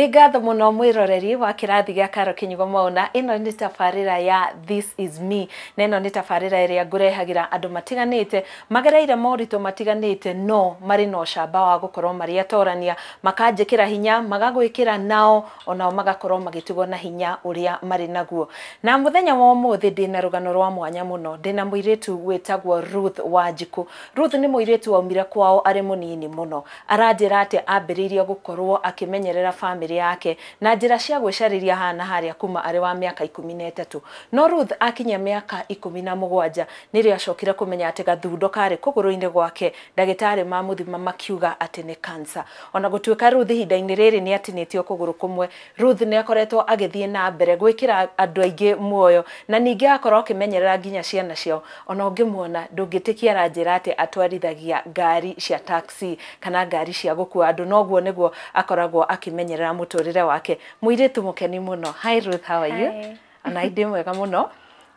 Nĩ ngatho mũno mwĩroreri wa kĩrathi gĩa Carol Kĩnyugo Mwaũna. Ĩno nĩ tabarĩra ya This Is Me. Na ĩno nĩ tabarĩra ĩrĩa ngũrehagĩra andũ matiganĩte magereire moritũ matiganĩte no marĩ na ũcamba wa gũkorwo marĩ atorania, makanjĩkĩra hinya, magagwĩkĩra nao onao magakorwo magĩtigwo na hinya ũrĩa marĩ naguo. Na mũthenya wa ũmũthĩ ndĩna rũgano rwa mwanya mũno. Ndĩna mũirĩtu wĩtagwo Ruth Wanjikũ. Ruth nĩ mũirĩtu waumire kwao arĩ mũnini mũno. Aranjĩra atĩ ambĩrĩirie gũkorwo akĩmenyerera family yake na njĩra cia gwĩcarĩria hana harĩa kuma arĩ wa mĩaka 13. No Ruth akinyia mĩaka 17 nĩrĩo acokire kũmenya atĩ gathundo karĩ kũgũrũ-inĩ gwake, ndagĩtarĩ ma mũthima makiuga atĩ nĩ cancer. Ona gũtuĩka Ruth ihinda-inĩ rĩrĩ nĩ atinĩtio kũgũrũ kũmwe, Ruth nĩ akoretwo agĩthiĩ na mbere gwĩkĩra andũ aingĩ muoyo na ningĩ akorwo akĩmenyerera nginya ciana ciao. Ona ũngĩmuona ndũngĩtĩkia aranjĩra atĩ atwarithagia ngari cia taxi kana ngari cia gũkua andũ, noguo nĩguo akoragwo akĩmenyerera mũtũrĩre wake. Mũirĩtu mũkeni mũno. Hi Ruth, how are you? Hi. Ana inde mwega mũno.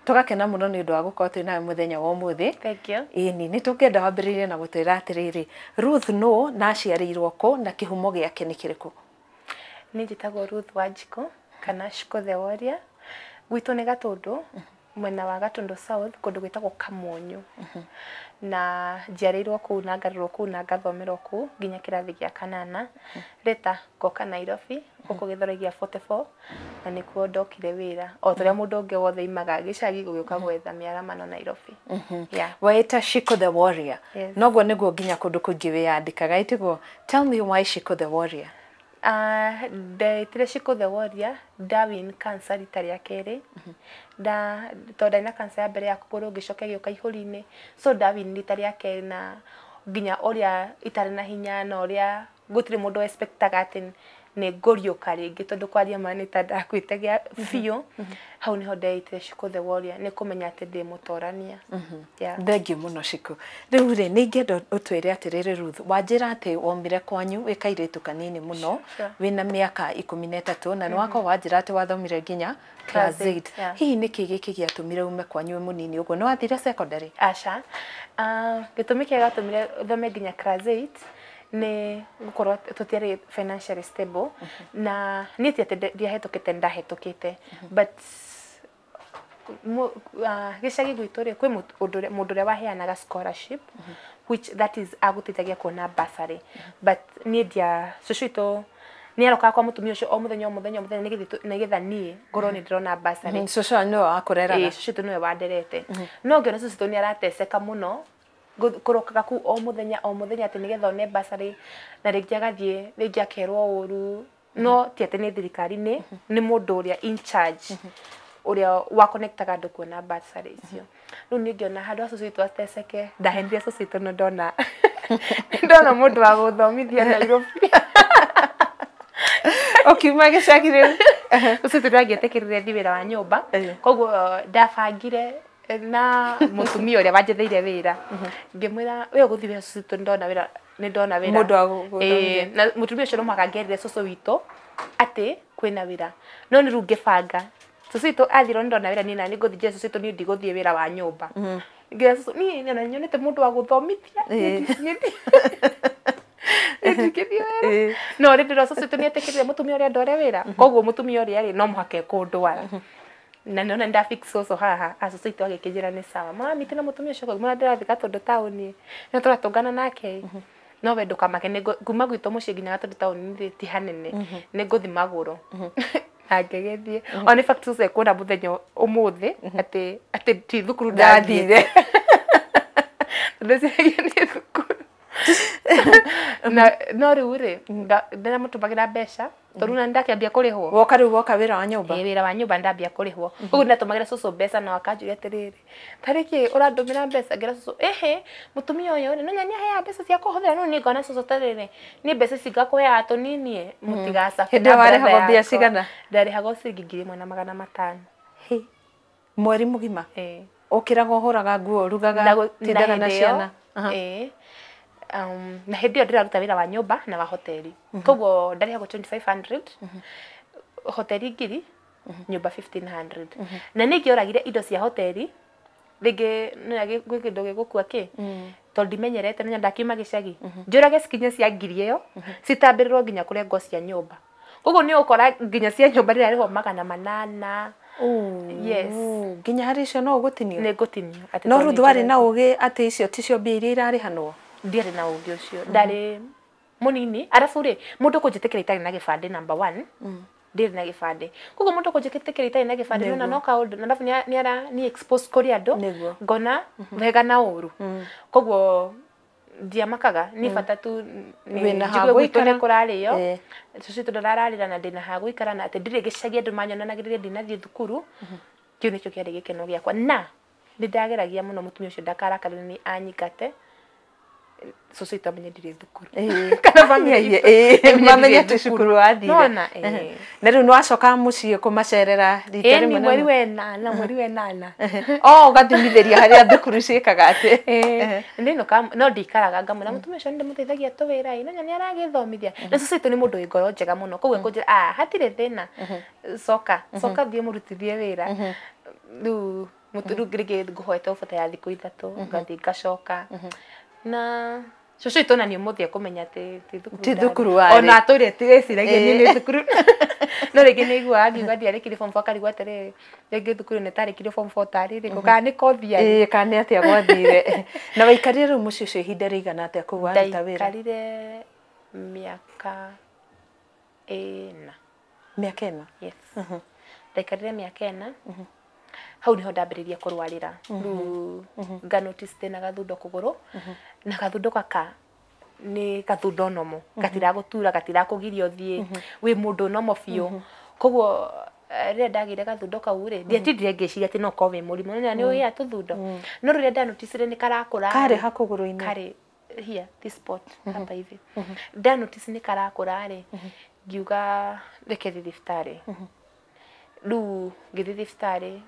Tũgakena mũno nĩ ũndũ wa gũkorwo twĩ nawe mũthenya wa ũmũthĩ. Thank you. Ĩni nĩ tũngĩenda wambĩrĩrie na gũtwĩra atĩrĩrĩ, Ruth no na aciarĩirwo kũ na kĩhumo gĩake nĩ kĩrĩkũ? Niĩ njĩtagwo Ruth Wanjikũ kana Shiko the Warrior. Gwitũ nĩ Gatũndũ, mwena wa Gatũndũ South, kũndũ gwĩtagwo Kamonyo. Na njiarĩirwo kũu na ngarerwo kũu na ngathomerwo kũu nginya kĩrathi gĩa 8. Leta ngoka Nairobi gũkũ gĩthoro-inĩ gĩa 44 na nĩkuo ndokire wĩra. O ta ũrĩa mũndũ ũngĩ wothe imaga gĩcagi gũgĩũka gwetha mĩaramano Nairobi. Waĩta Shiko the Warrior. Yes. Noguo nĩguo nginya kũndũ kũingĩ wĩyandĩkaga. Ĩtigwo, tell me why Shiko the Warrior. Ndaitire Shiko the Warrior, ndawin cancer rita rĩa kerĩ. Tondũ ndaina cancer ya mbere ya kũgũrũ ngĩcoka gĩũka ihũri-inĩ. So ndawin rita rĩa kerĩ na nginya ũrĩa itarĩ na hinya na ũrĩa gũtirĩ mũndũ expectaga atĩ nĩ ngũriũka rĩngĩ tondũ kwaria ma nĩ ta ndakuĩte gĩa biũ. Hau niho ndaitire Shiko the Warrior nĩ kũmenya atĩ ndĩ mũtorania. Thengiũ mũno Shiko. Rĩu rĩ nĩ ingĩenda ũtwĩre atĩrĩrĩ Ruth, wanjĩra atĩ waumire kwanyu wĩ kairĩtu kanini mũno wĩna mĩaka 13 na nĩ wakorwo wanjĩra atĩ wathomire nginya class 8. Hihi nĩkĩ gĩkĩ gĩatũmire ume kwanyu wĩ mũnini ũguo? Nĩ wathire secondary? Aca. Gĩtũmi kĩrĩa gĩatũmire thome nginya class 8 nĩ gũkorwo tũtiarĩ financially stable na niĩ ti atĩ ndiahetũkĩte ndahetũkĩte, but gĩcagi gwitũ rĩ kwĩ mũndũ ũrĩa waheanaga scholarship which that is agũteithagia kuona bursary, but niĩ cũcũ witũ nĩ arokaga kwa mũtumia ũcio o mũthenya nĩgetha niĩ ngorwo nĩ ndĩrona bursary. Cũcũ nĩwe wakũreraga? Cũcũ witũ nĩwe wanderete. No ngĩona cũcũ witũ nĩ arateceka mũno kũrokaga kuu o mũthenya atĩ nĩgetha one bursary na rĩngĩ agathiĩ rĩngĩ akerwo ũru. No ti atĩ nĩ thirikari-inĩ, nĩ mũndũ ũrĩa in charge ũrĩa wa connectaga andũ kuona bursary icio. Rĩu niĩ ngĩona handũ ha cũcũ witũ ateceke, ndahenire cũcũ witũ na ndona mũndũ wa gũthomithia Nairobi. Ũkiuma gĩcagi rĩu? Cũcũ witũ ndangĩetĩkĩrire thiĩ wĩra wa nyũmba, koguo ndabangire na mũtumia ũrĩa wanjetheire wĩra. Ngĩmwĩra we ũgũthiĩ wĩra cũcũ witũ nĩ ndona wĩra. Mũndũ wa gũthomithia. Na mũtumia ũcio no mũhaka angĩerire cũcũ witũ atĩ kwĩna wĩra. No nĩ rĩu ngĩbanga cũcũ witũ athirwo nĩ ndona wĩra niĩ na nĩ ngũthiĩ njĩre cũcũ witũ niĩ ndigũthiĩ wĩra wa nyũmba. Ngĩra cũcũ niĩ nyonete mũndũ wa gũthomithia. No rĩndĩ cũcũ witũ nĩ etĩkĩrire mũtumia ũrĩa ndware wĩra, koguo mũtumia ũrĩa rĩ no mũhaka ekũndwara. Na nona ndafix cũcũ haha cũcũ witũ agĩkĩnjĩra nĩ sawa mũramĩte na mũtumia ũcio koguo ndĩrathiĩ Gatũndũ taũni na tũratũngana nake. No we ndũkamake kuma gwitũ mũciĩ nginya Gatũndũ taũni ti hanene, nĩ ngũthiĩ magũrũ. Na ngĩgĩthiĩ o nĩ fact cũcũ ekuona mũthenya ũmũthĩ atĩ ti thukuru ndathire. Ndĩciragia nĩ thukuru. No rĩu rĩ ndĩramũtũmagĩra mbeca tondũ na ndakĩambia kũrĩhwo. Woka rĩu woka wĩra wa nyũmba? Wĩra wa nyũmba ndambia kũrĩhwo. Ũguo ndatũmagĩra cũcũ mbeca na akanjũria atĩrĩrĩ, tarĩkĩ ũrandũmĩra mbeca? Ngĩra cũcũ mũtumia ũyũ no nyanya heaga mbeca cia kũhũthĩra. No niĩ ngona cũcũ tarĩrĩ nĩ mbeca cingakũheaga tũnini mũtigacabe. Hĩndĩ ĩyo warĩhagwo mbia cigana? Ndarĩhagwo ciringi 1,500. Mweri mũgima? Ũkĩraga ũhũraga nguo, ũrugaga, tindaga na ciana? Na hĩndĩ ĩyo ndĩraruta wĩra wa nyũmba na wa hoteli. Koguo ndarĩhagwo 2,500, hoteli 1,000, nyũmba 1,500. Na nĩ ingĩoragire indo cia hoteli rĩngĩ gwĩ kĩndũ gĩgũkua kĩ tondũ ndimenyerete na ndakiuma gĩcagi njũrage cikinye cia 1,000 ĩyo citambĩrĩrwo nginya kũrĩa ngo cia nyũmba. koguo ni ukora nginya cia nyumba rĩrĩa rĩho 800. Yes. Nginya harĩ icio no ũgũtinio? Nĩ ngũtinio. No rĩu ndwarĩ na ũgĩ atĩ icio ticio mbia iria irarĩhanwo? Ndiarĩ na ũgĩ ũcio. Ndarĩ munini. Arabu rĩ, mũndũ kũnjĩtĩkĩra itarĩ na gĩbandĩ number 1. Ndirĩ na gĩbandĩ. Koguo mũndũ kũnjĩtĩkĩra itarĩ na gĩbandĩ nona no kaũndũ na arabu ni expose kũrĩ andũ ngona wega na ũru. Koguo ndiamakaga ni bata tu wĩna ha gũikara kũrarĩo. Tũcio tũrararĩra na ndĩna ha gũikara na atĩ ndirĩ gĩcagia andũ manyonanagĩrĩria ndinathiĩ thukuru. Kĩu nĩkĩo kĩarĩ gĩkeno gĩakwa. Na nĩ ndageragia mũno mũtumia ũcio ndakarakarĩre ni anyingate. Tũcio tũmenye ndirĩ thukuru. Kana family mamenye atĩ cukuru wathire. Na rĩu nĩwacoka mũciĩ kũmacerera rita rĩmwe? Ni mweri wa 8. Ũgathimithĩria harĩa thukuru ciĩkaga atĩ? No ndikaraga ngamwĩra mũtumia ũcio ndĩmũteithagia tũwĩra-ĩ, no nĩ aragĩthomithia. Na tũcio nĩ mũndũ wĩ ngoro njega mũno, koguo ekũnjĩra hatirĩ thĩna, coka thiĩ mũrutithie wĩra. Rĩu rĩngĩ ngũhoete ũbata ya thikũ 3 ngathiĩ ngacoka. Na cũcũ witũ na nĩ ũmũthĩ ekũmenya atĩ ti thukuru warĩ. Ona atũire tigeciragia nĩ thukuru. No rĩngĩ nĩ aiguaga ngiuga ndiarĩkirie form 4 akarigwo atĩrĩ rĩngĩ thukuru nĩ tarĩkirie form 4 tarĩ kana nĩ kothi yarĩ. Kana nĩ atĩa gwathire. Na waikarire rĩu mũciĩ ũcio ihinda rĩigana atĩa kũu waruta wĩra? Ndaikarire mĩaka 4. Mĩaka 4? Yes. Ndaikarire mĩaka 4. Hau niho ndambĩrĩria kũrwarĩra. Rĩu nga notice tena gathundo kũgũrũ na gathundo gaka nĩ gathundo nomo gatiragũtura gatirakũgiria ũthiĩ wĩ mũndũ nomo biũ. Koguo rĩrĩa ndagĩire gathundo kau rĩ ndiatindire ngĩciria atĩ no ko wĩ mũrimũ na nĩ ũgĩa tũthundo. No rĩrĩa ndanotice nĩ karakũra karĩ ha kũgũrũ-inĩ? Karĩ here this spot hapa hivi. Ndanotice nĩ karakũra rĩ ngiuga reke thiĩ thibitarĩ. Rĩu ngĩthiĩ thibitarĩ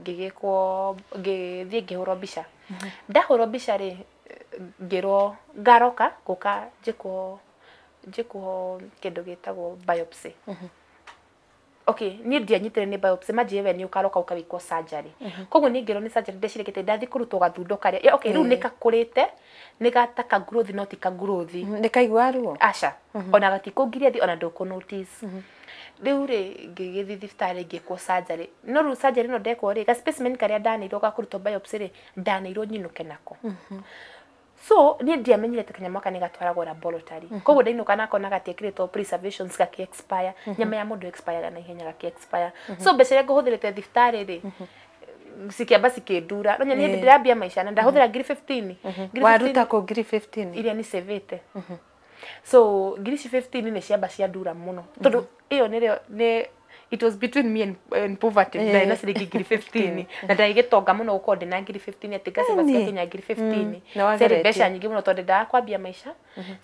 ngĩthiĩ ngĩhũrwo mbica. Ndahũrwo mbica rĩ ngĩrwo ngaroka gũka njĩkwo kĩndũ gĩtagwo biopsy. Okay, niĩ ndianyitire nĩ biopsy manjĩre we nĩ ũkaroka ũkawĩkwo surgery. Koguo niĩ ngĩrwo nĩ surgery ndecirĩkĩte ndathiĩ kũrutwo gathundo karĩa. Okay, rĩu nĩ kakũrĩte nĩ gataka growth no ti ka growth. Nĩ kaigua ruo? Aca. Ona gatikũngiria thi ona ndũkũ notice. Rĩu rĩ ngĩgĩthiĩ thibitarĩ ngĩkwo surgery. No rĩu surgery no ndekwo rĩ ga specimen karĩa ndanĩirwo ga kũrutwo biopsy rĩ ndanĩirwo nyinũke nako. So niĩ ndiamenyire atĩ kanyamũ aka nĩ gatwaragwo laboratory. Koguo ndainũka nako na gatiĩkĩrĩtwo preservations gaki expire. Nyama ya mũndũ expire na ihenya gaki expire. So mbeca iria ngũhũthĩrĩte thibitarĩ rĩ cikĩamba cikĩndura. No nyoni ndĩrambia maica na ndahũthĩra ngiri 15. Waruta kũ ngiri 15? Iria nĩ savete. So ngiri 15 nĩ ciamba cia ndura mũno. Tondũ ĩyo nĩ it was between me and poverty. Na ciringi ngiri 15. Na ndagĩtonga mũno gũkorwo ndĩ na ngiri 15 atĩ ngacĩba ciakinya ngiri 15. Ciarĩ mbeca nyingĩ mũno tondũ ndendaga kwambia maica.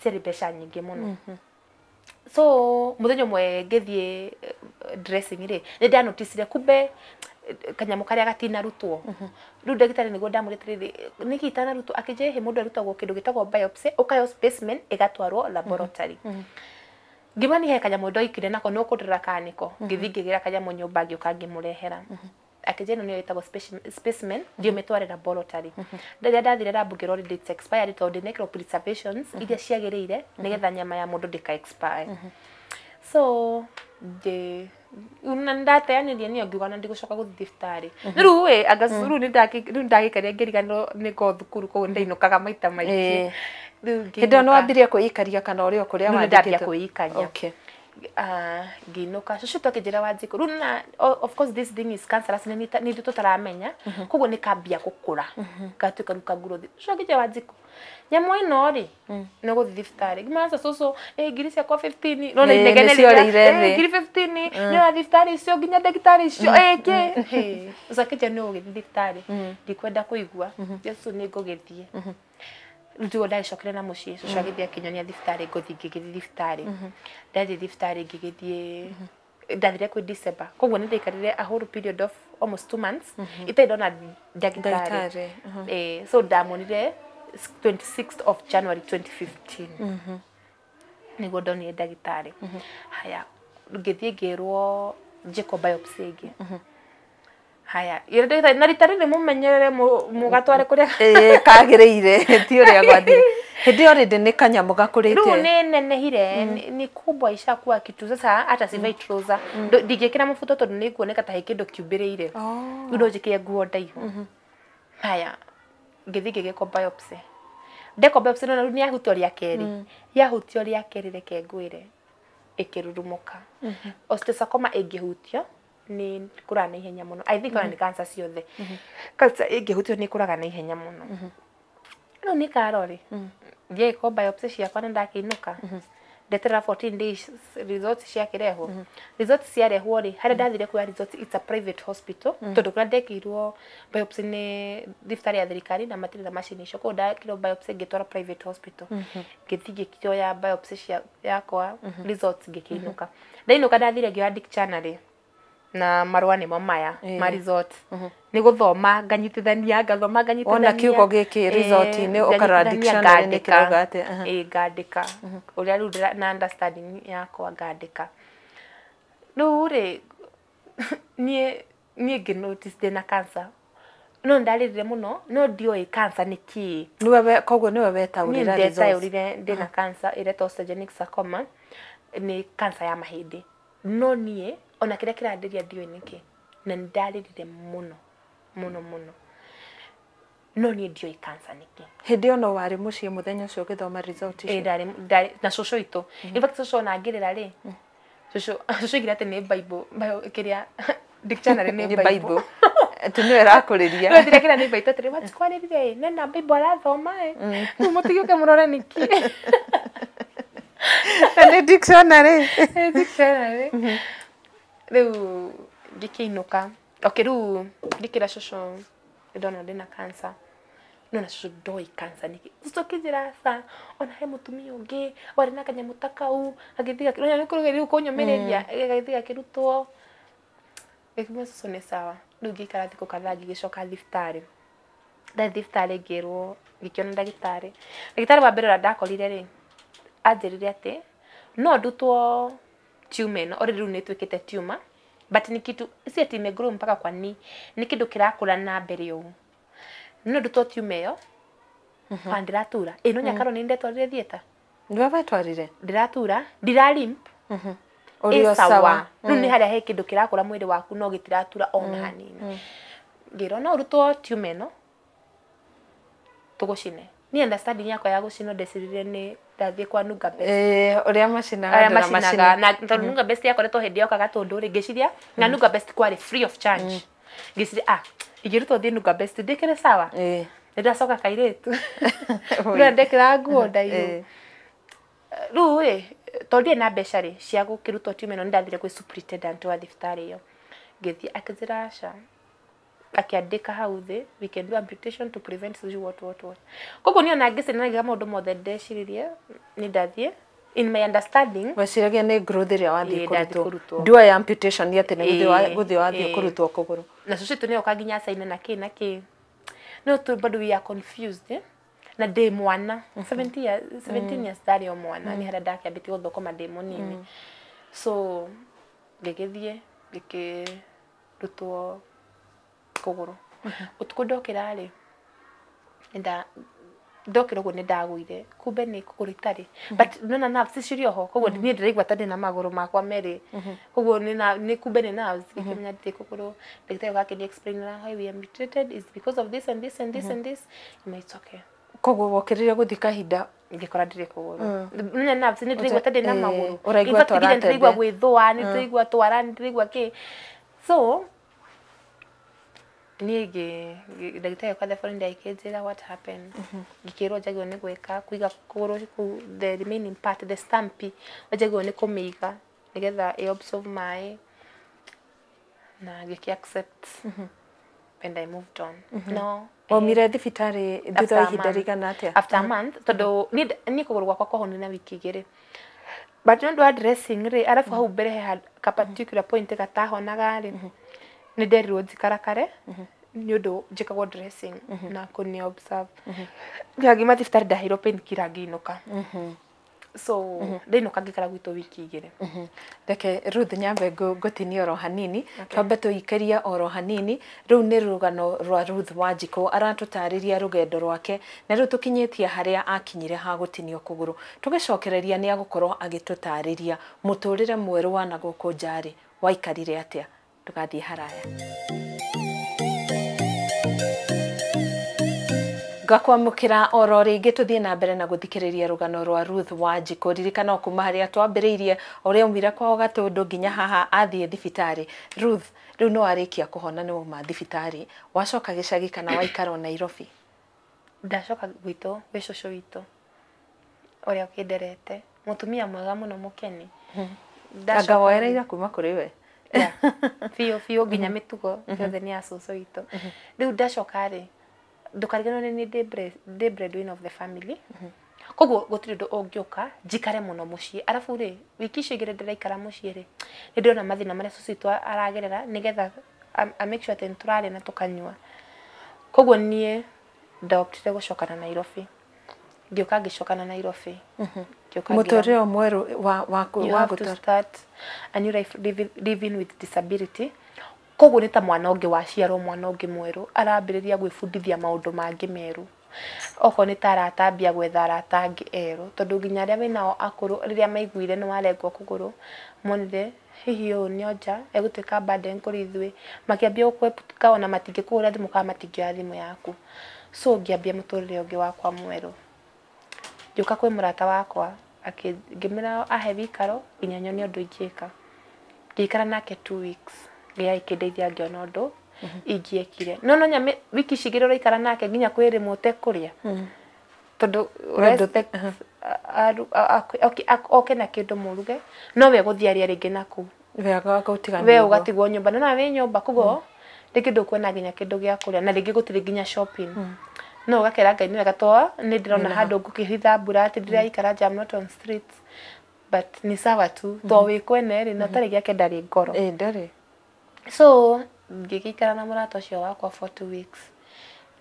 Ciarĩ mbeca nyingĩ mũno. So mũthenya ũmwe ngĩthiĩ dressing rĩ nĩ ndanoticire kumbe kanyamũ karĩa gatinarutwo. Rĩu ndagĩtarĩ nĩguo ndamũrĩtĩrĩre nĩkĩ itanarutwo akĩnjĩra he mũndũ arutagwo kĩndũ gĩtagwo biopsy ũkayo specimen ĩgatwarwo laboratory. Ngĩmani he kanyamũ ndoikire nako no kũndĩra kanĩko ngĩthiĩ ngĩgĩra kanyamũ nyũmba ngĩũka ngĩmũrehera. Akĩnjĩra nĩyo ĩtagwo specimen ndiũmĩtware laboratory. Rĩrĩa ndathire lab ngĩrwo dates expired tondũ ndĩnekĩrwo preservations iria ciagĩrĩire nĩgetha nyama ya mũndũ ndĩka expire. So una ndateanĩria niyo ngiuga na ndigũcoka gũthiĩ thibitarĩ. Rĩu rĩu nĩ ndagĩkaria ngĩriganĩrwo nĩ ko thukuru kũu ndainũkaga maita maingĩ. Hĩndĩ no wambirie kwĩikaria kana ũrĩ o kũrĩa wandĩkĩtwo? Kwĩikaria. Okay. Ngĩinũka cũcũ twakĩnjĩra Wanjikũ rĩu na of course this thing is cancerous nĩ tũtaramenya koguo nĩ kambia gũkũra gatuĩka rĩu ka growth. Cũcũ akĩnjĩra Wanjikũ nyamũ ĩno rĩ nĩ gũthiĩ thibitarĩ. Ngĩmwĩra cũcũ ngiri ciakwa 15 no nĩ inegeneria ngiri 15 nĩ wa thibitarĩ icio nginya ndagĩtarĩ icio ĩkĩ. Cũcũ akĩnjĩra nĩ ũgũgĩthiĩ thibitarĩ ndikwenda kũigua Jesu nĩ ngũgĩthiĩ. Rĩu ndagĩcokire na mũciĩ cũcũ agĩthiĩ akĩnyonia thibitarĩ ngĩgĩthiĩ thibitarĩ. Ndathiĩ thibitarĩ ngĩgĩthiĩ ndathire kwĩ December. Koguo nĩ ndaikarire a whole period of almost 2 months itarĩ ndona ndagĩtarĩ. So ndamonire 26th of January 2015 nĩguo ndonire ndagĩtarĩ. Haya ngĩthiĩ ngĩrwo njĩkwo biopsy ĩngĩ. Haya na rita rĩrĩ mũmenyerere mũgatware kũrĩa kagĩrĩire ti ũrĩa gwathire. Hindi already ni kanyamu gakurite Rĩu nĩ nenehire ni kubwa ishakuwa kitu sasa hata sivai trouser ndigekĩra mũbuto tondũ nĩ kuoneka ta he kĩndũ kiumbĩrĩire rĩu no njĩkĩre nguo ndaihu haya ngĩthiĩ ngĩgĩkwo biopsy ndeko biopsy no nĩ yahutio rĩa kerĩ yahutio rĩa kerĩ reke ngwĩre ĩkĩrurumuka osteosarcoma ĩngĩhutio ni kũra na ihenya mũno I think ona ni cancer ciothe cancer ĩngĩhutio ni kũraga na ihenya mũno no ni karori je ko biopsy ciakwa nĩ ndakĩinũka ndetera 14 days results ciakĩrehwo results ciarehwo rĩ harĩa ndathire kuoya results it's a private hospital tondũ kũrĩa ndekirwo biopsy nĩ thibitarĩ ya thirikari na matirĩ na macini icio kũu ndekirwo biopsy ngĩtwara private hospital ngĩthiĩ ngĩkĩoya biopsy yakwa results ngĩkĩinũka ndainũka ndathire ngĩoya dictionary na marũa nĩmo maya ma result nĩ gũthoma nganyitithania ngathoma nganyitithania ona kiugo gĩkĩ result inĩ ũkarora dictionary nĩ kĩrauga atĩ ngandĩka ũrĩa rĩu na understanding yakwa ngandĩka rĩu rĩ niĩ ngĩnotice ndĩna cancer no ndarĩrire mũno no ndioĩ cancer nĩ kĩĩ niwe koguo niwe wetaũrĩra results ndetaũrire ndĩna cancer ĩretwo osteogenic sarcoma nĩ cancer ya mahĩndĩ no niĩ ona kĩrĩa kĩranderia ndioĩ nĩkĩ na ndarĩrire mũno no niĩ ndioĩ cancer nĩkĩ hindi ono warĩ mũciĩ mũthenya ũcio ũgĩthoma result icio ndarĩ na cũcũ itũ in fact cũcũ ona ngĩrĩra rĩ cũcũ igire atĩ nĩ bible kĩrĩa dictionary nĩ bible atĩ nĩwe rakũrĩria no ndire kĩrĩa nĩ bible atĩ wati kwarĩrire nena bible arathoma rĩu mũtigĩũke mũrore nĩkĩ nĩ dictionary rĩu ngĩkĩinũka okay rĩu ngĩkĩra cũcũ ndona ndĩna cancer no na cũcũ ndoĩ cancer nĩkĩ cũcũ kĩnjĩra sa ona he mũtumia ũngĩ warĩ na kanyamũ ta kau agĩthiga kĩrĩa nĩ kũrũgĩrĩru kũnyũmĩrĩria agĩthiga kĩrutwo gĩkĩmwe cũcũ nĩ sawa rĩu ngĩikara thikũ kadhaa ngĩgĩcoka thibitarĩ ndathiĩ thibitarĩ ngĩrwo ngĩkĩona ndagĩtarĩ wa mbere ũrĩa ndakorire rĩ anjĩrire atĩ no ndutwo tumor ĩno already rĩu nĩ ĩtuĩkĩte tumor but ni kitu si ati imegrow mpaka kwa ni kitu kirakũra na mbere ũũ no ndutwo tumor ĩyo ndiratura ĩno nyakaro nĩ ndetwarire thieta ndiwe wetwarire ndiratura ndiralimp ũrĩo sawa rĩu nĩ harĩa he kĩndũ kirakũra mwĩrĩ waku no gĩtiratura ona hanini ngĩrwo no rutwo tumor ĩno tũgũcine ni understanding yakwa ya gũcinwo ndecirire nĩ ndathiĩ kwa Nunga Best ũrĩa macinaga na tondũ Nunga Best yakoretwo hĩndĩ yoka gatũndũ rĩ ngĩciria na Nunga Best kwarĩ free of charge ngĩciria ingĩrutwo thiĩ Nunga Best ndĩkĩre sawa ndacoka kairĩtu rĩu ndekĩra nguo ndaihu rĩu rĩ tondũ ndirĩ na mbeca rĩ cia gũkĩrutwo tumor ĩno nĩndathire kwĩ superintendent wa thibitarĩ ĩyo ngĩthiĩ akĩnjĩra aca akiandika hau thĩ we can do amputation to prevent what koguo niĩ ona ngĩcinaga maũndũ mothe ndeciririe nĩ ndathiĩ in my understanding weciragia nĩ growth ĩrĩa wathiĩ kũrutwo nduoya amputation atĩ nĩ gũthiĩ wathiĩ kũrutwo kũgũrũ na cũcũ itũ nĩ oka nginya saine na kĩ no tu bado we are confused na ndĩ mwana 17 years ndarĩ o mwana nĩ harĩa ndakĩambĩtie gũthũkũma ndĩ mũnini so ngĩgĩthiĩ ngĩkĩrutwo kũgũrũ ũtukũ ndokĩra rĩ ndokĩra ũguo nĩ ndagũire kumbe nĩ kũgũrũ itarĩ but nona nerves cirĩ oho koguo niĩ ndĩraigua ta ndĩna magũrũ makwa merĩ koguo nĩ kumbe nĩ nerves ngĩkĩmenya ndĩ kũgũrũ ndagĩtarĩ wakĩnĩ explain how we amputated is because of this and this and this and this it's okay koguo wokĩrire gũthiĩ kahinda ngĩkora ndĩrĩ kũgũrũ nona nerves nĩ ndĩraigua ta ndĩna magũrũ ũraigua twara nĩ ndĩraigua gwĩthũa nĩ ndĩraigua twara nĩ ndĩraigua kĩ so niĩ ndagĩtarĩ kwa the following day akĩnjĩra what happened ngĩkĩrwo njagĩrĩirwo nĩ gwĩka kũiga kũgũrũ kũu the remaining part the stampi njagĩrĩirwo nĩ kũmĩiga nĩgetha ĩ-absorb maĩ na ngĩkĩ accept and I moved on no waumire thibitarĩ thutha wa ihinda rĩigana atĩa after a month tondũ niĩ kũgũrũ gwakwa kwahonire na wiki igĩrĩ but nĩ ũndũ wa dressing rĩ arabu hau mbere he ka particular point gatahonaga rĩ nĩ nderirwo njikarakare nĩ ũndũ njĩkagwo dressing na kũni observe ngĩma thibitarĩ ndaheirwo painkiller ngĩinũka so ndainuka ngikara gwitũ wiki igĩrĩ. Reke Ruth nyambe ngũtinie oro hanini twambe tũikaria oro hanini. Rĩu nĩ rũgano rwa Ruth Wanjikũ aratũtarĩria rũgendo rwake na rĩu tũkinyĩtie harĩa akinyire ha gũtinio kũgũrũ. Tũgĩcokereria nĩ agũkorwo agĩtũtarĩria mũtũrĩre mwerũ wa nagũkũ njarĩ waikarire atĩa. Ndũgathiĩ haraya. Ngakwamũkĩra oro rĩngĩ tũthiĩ na mbere na gũthikĩrĩria rũgano rwa Ruth Wanjikũ. Ririkana o kuma harĩa twambĩrĩirie ũrĩa aumire kwao Gatũndũ nginya haha athiĩ thibitarĩ. Ruth, rĩu nĩ warĩkia kũhona nĩ wauma thibitarĩ, wacoka gĩcagi kana waikara Nairobi? Ndacoka gwitũ gwĩ cũcũ witũ ũrĩa ũkĩnderete, mũtumia mwega mũno mũkeni. Anga woereire kuma kũrĩ we? Biũ nginya mĩtugo yothe nĩ ya cũcũ witũ. Rĩu ndacoka rĩ, ndũkariganĩrwo nĩ ndĩ breadwinner of the family. Koguo gũtirĩ ũndũ ũngĩũka njikare mũno mũciĩ. Arabu rĩ, wiki icio igĩrĩ ndĩraikara mũciĩ rĩ, nĩ ndĩrona mathĩna marĩa cũcũ witũ aragerera nĩgetha I make sure atĩ nĩtũrarĩa na tũkanyua. Koguo niĩ ndaoptire gũcokana Nairobi. Ngĩũka ngĩcokana Nairobi. Mũtũrĩre mwerũ wa to start a new life living with disability. Koguo nĩ ta mwana ũngĩ waciarwo, mwana ũngĩ mwerũ arambĩrĩria gwĩbundithia maũndũ mangĩ merũ. Okorwo nĩ ta aratambia gwetha arata angĩ erũ, tondũ nginya arĩa wĩnao akũrũ rĩrĩa maiguire nĩ warengwo kũgũrũ monire hihi ũyũ nĩ onja egũtuĩka burden kũrĩ ithuĩ, makĩambia gũkwepuka ona matingĩkũhũrĩra thimũ kana matingĩoya thimũ yaku. So ngĩambia mũtũrĩre ũngĩ wakwa mwerũ. Ngĩũka kwĩ mũrata wakwa ngĩmwĩra ahe wĩikaro nginya nyone ũndũ ingĩka. Ngĩikara nake 2 weeks gĩa ikĩndeithia ngĩona ũndũ ingĩekire. No nya wiki ici igĩrĩ ũraikara nake nginya kwĩrĩmwo ũtekũrĩa, tondũ respect oke na kĩndũ mũruge no we gũthiĩ arĩa rĩngĩ naku we ũgatigwo nyũmba na we nyũmba. Koguo rĩngĩ ndũkwona nginya kĩndũ gĩa kũrĩa na rĩngĩ gũtirĩ nginya shopping. No ũgakera Ngai nĩ wega tondũ nĩ ndĩrona handũ ngũkĩhitha mbura atĩ ndĩraikara jam not on streets, but nĩ sawa tu tondũ wĩ kwene rĩ na tarĩ gĩake ndarĩ ngoro. Ndarĩ. So ngĩgĩikara na mũrata ũcio wakwa for 2 weeks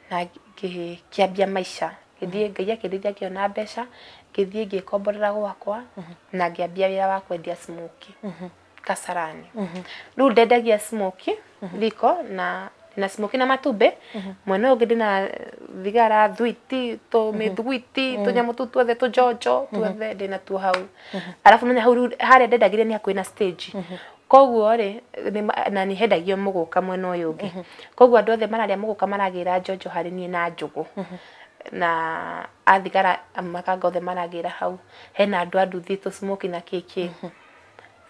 na ngĩambia maica. Ngĩthiĩ Ngai akĩndeithia ngĩona mbeca, ngĩthiĩ ngĩkomborera gwakwa na ngĩambia wĩra wa kwendia smoke Kasarani. Rĩu ndendagia smoke thiko na smoke na matumbĩ. Mwena ũngĩ ndĩna thigara, thwiti, tũmĩthwiti, tũnyamũ tũu tuothe tũnjonjo tuothe ndĩna tuo hau. Arabu menya hau harĩa ndendagire nĩ hakuhĩ na stage. Koguo rĩ na nĩ hendagio mũgũka mwena ũyũ ũngĩ. Koguo andũ othe mararĩa mũgũka maragĩra njonjo harĩ niĩ na njũgũ. Na athigara makanga othe maragĩra hau. Hena andũ anduthi tũ smoke na kĩkĩ.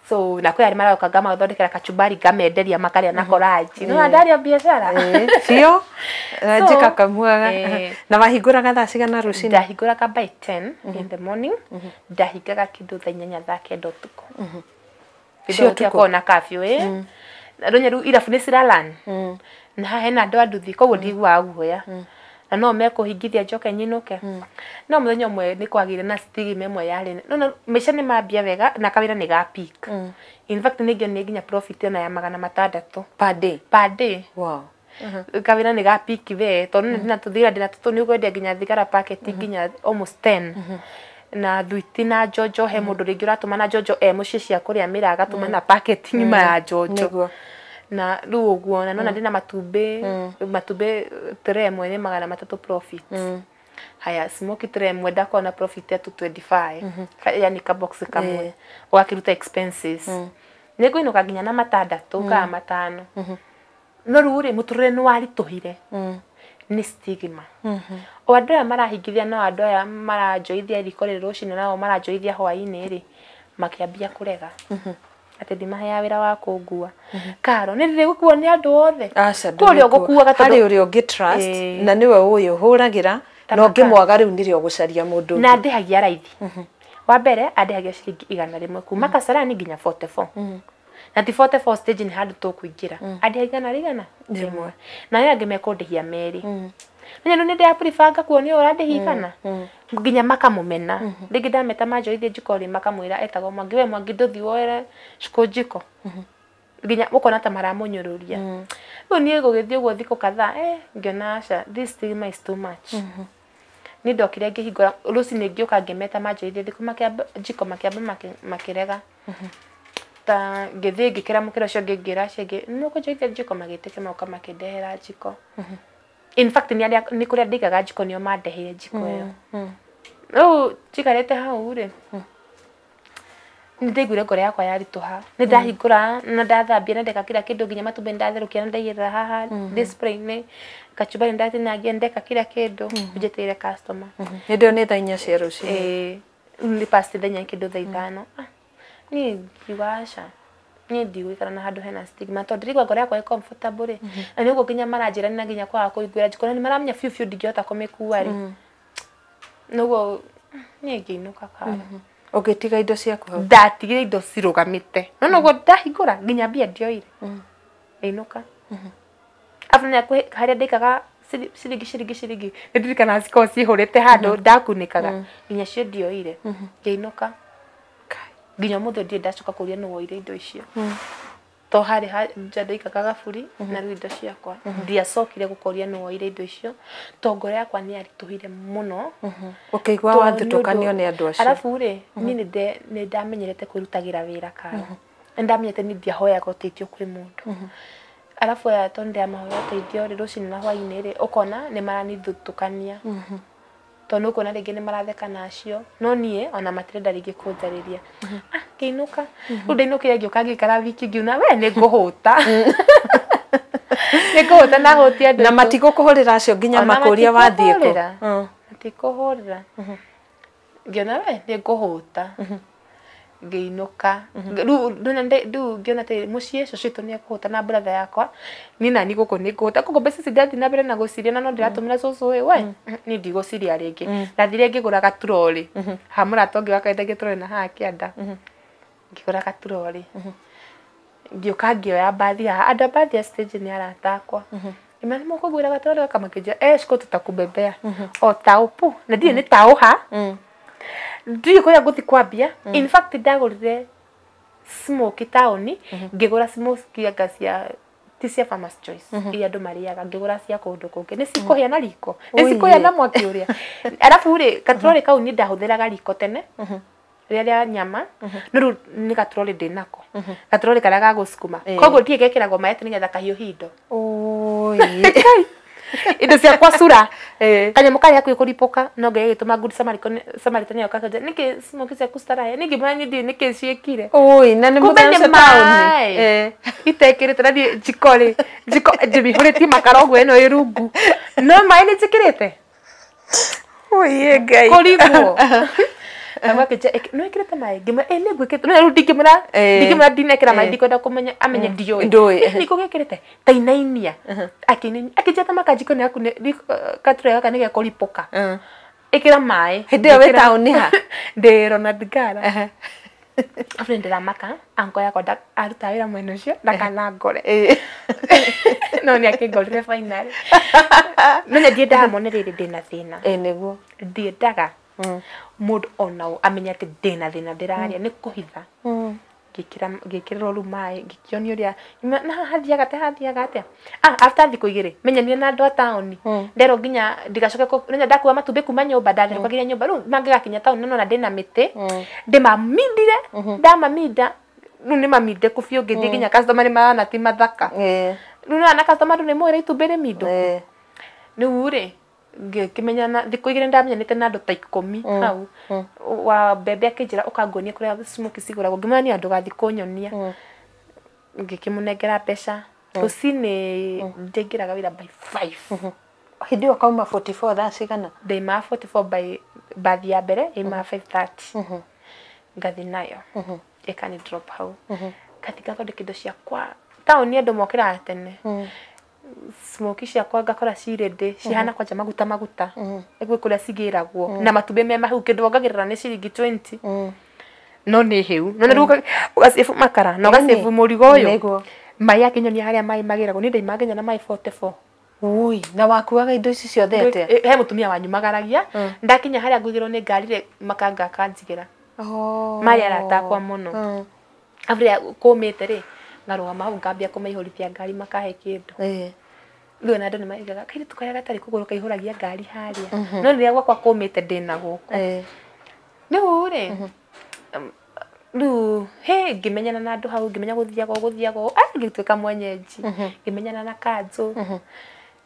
So na kwĩ arĩa maroka ngamathondekera kachumbari ngamenderia makarĩa na koranji. No ndaria biacara. Biũ njĩka kamuaga. Na wahingũraga thaa cigana rũcinĩ? Ndahingũraga by 10 in the morning. Ndahingaga kĩndũ thaa 8 thaa 9 ũtukũ. Cio tuko na kafyu Rũnya rĩu irabu nĩ ciralan. Na hena andũ anduthi koguo ndigua guoya. Na no mekũhingithia njoke nyinũke. No mũthenya ũmwe nĩ kwagĩire na stigma ĩmwe yarĩ. No maica nĩ mambia wega na kawĩra nĩ ga peak. In fact nĩ nginya profit na ya 600 per day. Per day. Wow. Kawĩra nĩ ga peak we tondũ ndina tũthira ndina tũtũ nĩ ũkwendia nginya thigara packet nginya almost 10. Na thwiti na njonjo he mũndũ rĩngĩ ũratũma na njonjo mũciĩ cia kũrĩa mĩra agatũma na packet ngima ya njonjo. Na rĩu ũguo na nona ndĩna matumbĩ tray ĩmwe nĩ 300 profit. Haya smoke tray ĩmwe ndakona profit ya 225. Yani ka box kamwe ũgakĩruta expenses. Nĩ ngũinũka nginya na 6 kana 5. No rĩu rĩ mũtũrĩre nĩ waritũhire. Ni stigma. O andũ aya marahingithia no andũ aya maranjoithia riko rĩ rũcinĩ nao maranjoithia hwaĩ-inĩ rĩ makĩambia kũrega. Atĩ ndimaheaga wĩra wa kũngua. Karo nĩ ndĩrĩgũkuo nĩ andũ othe. Kũrĩa ũgũkuaga tondũ harĩ ũrĩa ũngĩ trust na nĩwe ũyũ hũragĩra no ngĩmwaga rĩu nĩrĩo gũcaria mũndũ ũngĩ. Na ndĩhagia raithi. Wa mbere andĩhagia ciringi 100 kuma Kasarani nginya 44. Na ti 44 stage nĩ handũ tũkũingĩra. Andĩhagia na rigana rimwe. Na yeye angĩmekũndĩhia merĩ. Nĩ nĩ ndĩa prefer kuonio ũrandĩhigana. Nginya makamũmena. Rĩngĩ ndameta manjoithie njikori makamwĩra etagwo Mwangi we Mwangi nduthi woere cikũnjiko. Nginya ũkona ta maramũnyũrũria. Rĩu niĩ gũgĩthiĩ ũguo thikũ kadhaa ngĩona aca this stigma is too much. ni ndokire ngihingura rucini ngioka ngimeta manjirire thiku makiamba jiko makiamba makirega ta ngithii ngikira mukira cio ngingira cengi nuko njoite jiko magitike mauka makindehera jiko in fact ni kuria ndigaga jiko nio mandehire jiko iyo no jikarete hau ri ndigure ngore yakwa yarituha ni ndahingura na ndathambia na ndeka kila kindu nginya matumbe ndatherukia na ndaigirira haha display ni kachumbari ndatinangia ndeka kila kindu njeteire customer ndio ni thainya cia ruci ni past thainya kindu thaithano ni ndiwasha ni ndigwikara na handu hena stigma tondu ndirigwa ngore yakwa comfortable ri na niguo nginya maranjira na nginya kwa kuigwira jikona ni maramenya fiu ndingihota kumikua ri nugo ni ngiinuka kara ugitiga indo ciaku hau ndatigire indo cirugamite no nugo ndahingura nginya mbia ndioire inuka afuna haria ndikaga ciringi ndirikana ciko cihurite handu ndakunikaga nginya cio ndioire ngiinuka nginya mutho ndie ndacoka kuria no woire indo icio to hari ndikaga gaburi na riu indo ciakwa ndiacokire gukoria no woire indo icio to ngore yakwa ni arituhire muno ukigwa wathutukanio ni andu acio arafu ri ni ndamenyerete kwirutagira wira kara ndamenyete ni ndiahoya gotithio kwi mundu arafu ya tonde amahoya teithio ri rucini na hwaini ri ukona ni maranithutukania to nuko na ringi ni maratheka nacio no nie ona matirenda ringi kunjariria kiinuka ndinukire ngioka ngikara wiki ngiuna we ni nguhuta ni nguhuta na hutia na matigo kuhurira acio nginya makuria wathieko matikuhurira ngiona we ni nguhuta ngiinuka ndu ngiona te mucie cocito ni akuhuta na brother yakwa ni nani guko ni nguhuta kuko mbeca cindathi na mbere na guciria na no ndiratumira cucu we ni ndiguciria ringi ndathire ngigura gaturori hamura tongi wakaithagia turori na haha kianda ngigura gaturori ngioka ngioya bathi ya ada bathi ya stage ni aratakwa imani moko gwira gaturori kamakeja shiko tutakubebea o taupu na ndie ni tauha ndiye ko yaguthi kwambia in fact ndagurire smoke town ngigura smoke ya gasia tisia farmers choice iya andu mariaga ngigura cia kundu kungi ni cikuhia na riko ni cikuhia na mwaki uria arafu ri katroli kau ni ndahuthiraga riko tene ria nyama no ni katroli ndinako katroli kara ga gusukuma koguo ndie gekiragwo maete ni getha kahiu hindo oi indo cia kwa sura kanyamo kari hakuye kuripoka no ngege gituma good samaritani yokaje niki smoke cia kustara niki mwanyi ndi niki ciekire oi na ni muthe town itekirite na jikori jiko jibi hureti makarogo eno irungu no mai ni jikirite oi ngai korigwo amakeje no ikirite mai ngima ni gwikite no ndikimura ndinekira mai ndikwenda kumenya amenye ndioi niko gekirite tainainia akijata makajiko ni aku katre yaka ni gekoripoka ikira mai hindi we town ha de Ronald Gara afrende la maka anko yako aruta wira mweno ucio ndakana ngore no ni akingorire final no ndie ndamonere ndina thina niguo ndiendaga mundu onao amenya ati ndina thina ndiraria ni kuhitha ngikira ru mai ngikionio ria na hathiaga atia after thiku igiri menyanie na andu a town ndero nginya ndigacoke nenya ndakuwa matumbi kuma nyumba ndathire kwa nyumba ru mangigakinya town no na ndina miti ndimamindire ndamaminda nu ni maminde kufio ngithi nginya customer ni marana ti mathaka nu na customer ni mwire itumbi ri mindo nu ri ngikimenya thiku igiri ndamenyanite na andu ta 10 hau wa bebe akijira ukangonia kuria smoke siguragwo ngimani andu gathi kunyonia ngikimunengera pesa ucini ndingiraga wira by 5 hindi wakauma 44 thaa cigana ndaima 44 by bathi ya mbere ima 5:30 ngathi nayo ikani drop hau katika kwa kido cia kwa town ni andu mokira tene smoke cia kwa ngakora cirende cihana kwanja maguta egwe kuria cigiragwo na matumbe me mahu kindu wongagirira ni ciringi 20 no ni hiu no nduga ugasefu makara no ugasefu murigo uyu mai akinyonia haria mai magiragwo ni ndaima nginya na mai 44 ui na wakuaga indo ici ciothe ete he mutumia wanyu magaragia ndakinya haria ngugirwo ni ngarire makanga kanjigira mai aratakwa muno afria kumite ri ngaruga mau ngambia kumaihurithia ngari makahe kindu Rĩu na andũ nĩmaigaga kairĩtu karĩa gatarĩ kũgũrũ kaihũragia ngari harĩa no rĩrĩa gwakwa kũmĩte ndĩna gũkũ rĩu rĩ rĩu ngĩmenyana na andũ hau ngĩmenya gũthiaga ngĩtuĩka mwenyeji ngĩmenyana na kanjũ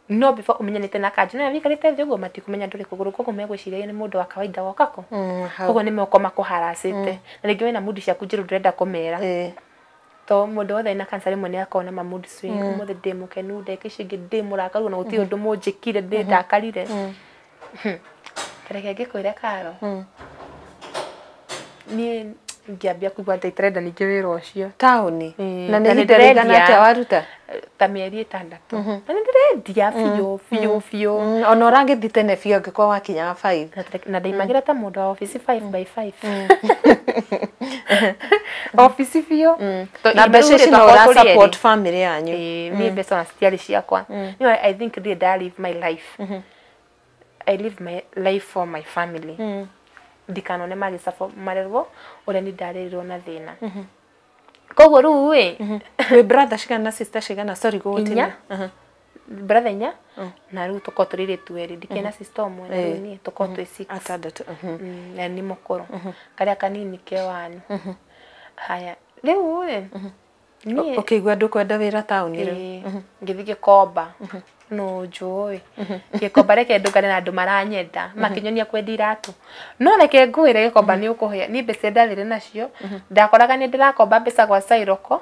no before umenyanĩte na kanjũ no yabikarĩte thĩ ũguo matikũmenya ndũrĩ kũgũrũ koguo megwĩciria nĩ mũndũ wa kawaida wokako koguo nĩmoko makũharacĩte na rĩngĩ wĩna mood ciaku njũru ndũrenda kũmera to mũndũ wothe ena cancer rĩmwe nĩakoragwo na mood swing ũmũthĩ ndĩ mũkenu ndeka icio ingĩ ndĩ mũrakaru na gũtirĩ ũndũ mũnjĩkire ndĩ ndakarire tareke ngĩkwĩre Karo niĩ ngĩambia kũigua ndĩrenda ningĩ wĩra ũcio taũni na nĩ ihinda rĩigana atĩa waruta ta mĩeri 6 na nĩndĩrendia biũ ona ũragĩthi tene biũ angĩkorwo wakinyaga 5 na ndaimagĩra ta mũndũ wa ofici 5 by 5 ofici biũ na mbeca ici no ũra support family yanyu niĩ mbeca ona citiarĩ ciakwa I think did I live my life I live my life for my family ndikanone marerwo ũrĩa nĩ ndarĩrĩrwo na thĩna koguo rĩu wĩ brother cigana na sister cigana sorry gũgũtinia brother 4 na rĩu tũkorwo tũrĩ twĩrĩ ndikĩna sister ũmwe na rĩu niĩ tũkorwo twĩ 6 na nĩ mũkũrũ karĩa kanini ke 1 haya rĩu niĩ ũkĩigua ndũkwenda wĩra taũni rĩu ngĩthiĩ Gĩkomba no njũĩ Gĩkomba reke ndũngane na andũ maranyenda makinyonia kwendia iratũ no reke ngwĩre Gĩkomba nĩ ũkũhĩa niĩ mbeca ndarĩrĩ nacio ndakoraga nĩ ndĩrakomba mbeca gwa Sairoko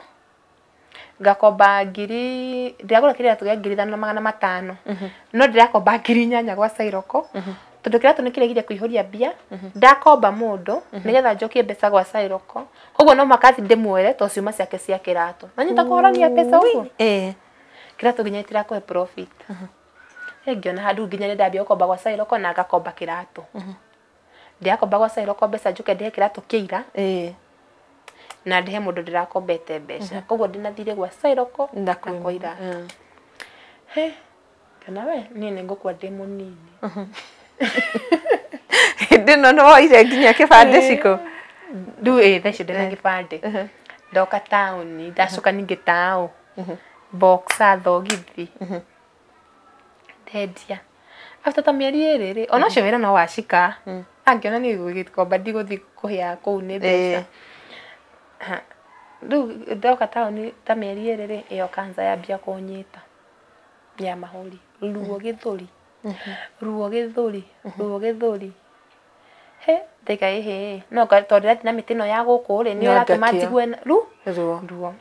ngakomba ndĩragũra kĩratũ gĩa 5,500 no ndĩrakomba 8,000 gwa Sairoko tondũ kĩratũ nĩ kĩregire kũihũria mbia ndakomba mũndũ nĩgetha njokie mbeca gwa Sairoko koguo no makathi ndĩmuoere to ciuma ciake cia kĩratũ na nyita kũhorania mbeca ũguo kĩratũ nginya itirakũhe profit ngĩona handũ nginya nĩ ndambia gũkomba gwa Sairoko na ngakomba kĩratũ ndiakomba gwa Sairoko mbeca njuke ndĩhe kĩratũ kĩira na ndĩhe mũndũ ndĩrakombete mbeca koguo ndĩnathire gwa Sairoko na koira kana we niĩ nĩ ngũkua ndĩ mũnini ndĩno no woire nginya kĩbandĩ ciko rĩu thaa icio ndĩna gĩbandĩ ndoka taũni ndacoka ningĩ taũ boxer thogithi ndendia after ta mĩeri 2 ona ũcio wĩra no wacika angĩona nĩ gũgĩkomba ndigũthiĩ kũhĩa kũu nĩ mbeca rĩu ndoka taũni ta mĩeri 2 ĩyo cancer yambia kũnyita ya mahũri ruo gĩthũri ndeka no tondũ ndĩratina mĩtĩ ĩno ya gũkũ rĩ nĩ ũratũma njigue ruo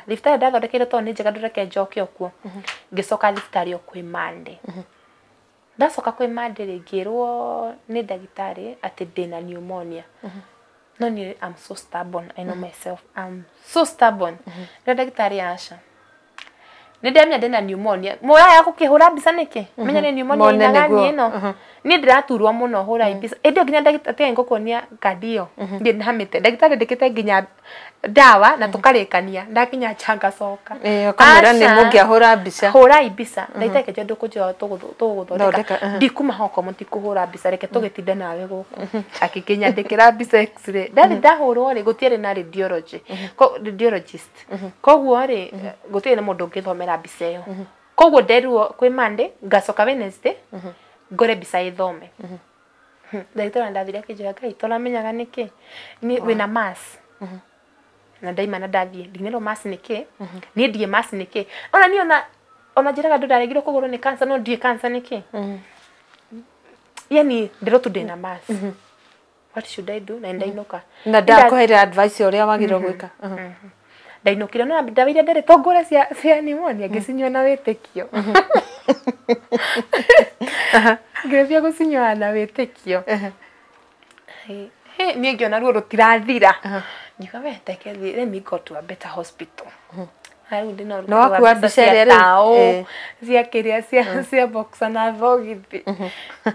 thibitarĩ ndathondekeire tondũ nĩ njega ndũreke njoke okuo ngĩcoka thibitarĩ o kwĩ Monday ndacoka kwĩ Monday rĩ ngĩrwo nĩ ndagĩtarĩ atĩ ndĩna pneumonia no niĩ I'm so stubborn I know myself I'm so stubborn ndagĩtarĩ aca nĩ ndĩamenya ndĩna pneumonia mũraya gũkĩhũra mbica nĩkĩ menya nĩ pneumonia ĩnagani ĩno niĩ ndĩraturwo mũno hũra mbica ĩndĩ nginya ndagĩtarĩ ngũkuonia kandi ĩyo ndĩnamĩte ndagĩtarĩ ndĩkĩte nginya ndawa na tũkarĩkania ndakinya ngacoka ũkamwĩra nĩ mũngĩahũra mbica hũra mbica ndagĩtarĩ kĩnjũ ndũkũnjĩra tũgũthondeka ndikuma hoko mũtikũhũra mbica reke tũgĩtinde nawe gũkũ akĩkĩnyandĩkĩra mbica x-ray ndathi ndahũrwo rĩ gũtiarĩ na radiologist koguo rĩ gũtirĩ na mũndũ ũngĩthomera mbica ĩyo koguo nderirwo kwĩ Monday ngacoka Wednesday ngore mbica ĩthome ndagĩtarĩ ndathire akĩnjĩra Ngai tũramenyaga nĩkĩ wĩna mass na ndaima na ndathiĩ ndinero mass nĩkĩ niĩ ndiĩ mass nĩkĩ ona niĩ ona njĩraga ndũ ndaregirwo kũgũrwo nĩ cancer no ndiĩ cancer nĩkĩ yani ndĩrotu ndĩna mass what should I do na ndainũka na ndakũheire advice ũrĩa wagĩrĩirwo gwĩka ndainũkire no ndawa iria ndĩrĩ tongore cia pneumonia ngĩcinyua na wĩtĩkio ngĩambia gũcinyua na wĩtĩkio niĩ ngĩona ruo rũtirathira ngiuga we take let me go to a better hospital rĩu ndĩna no wakua mbica ĩrĩa rĩu cia kĩrĩa cia boxer na thogithi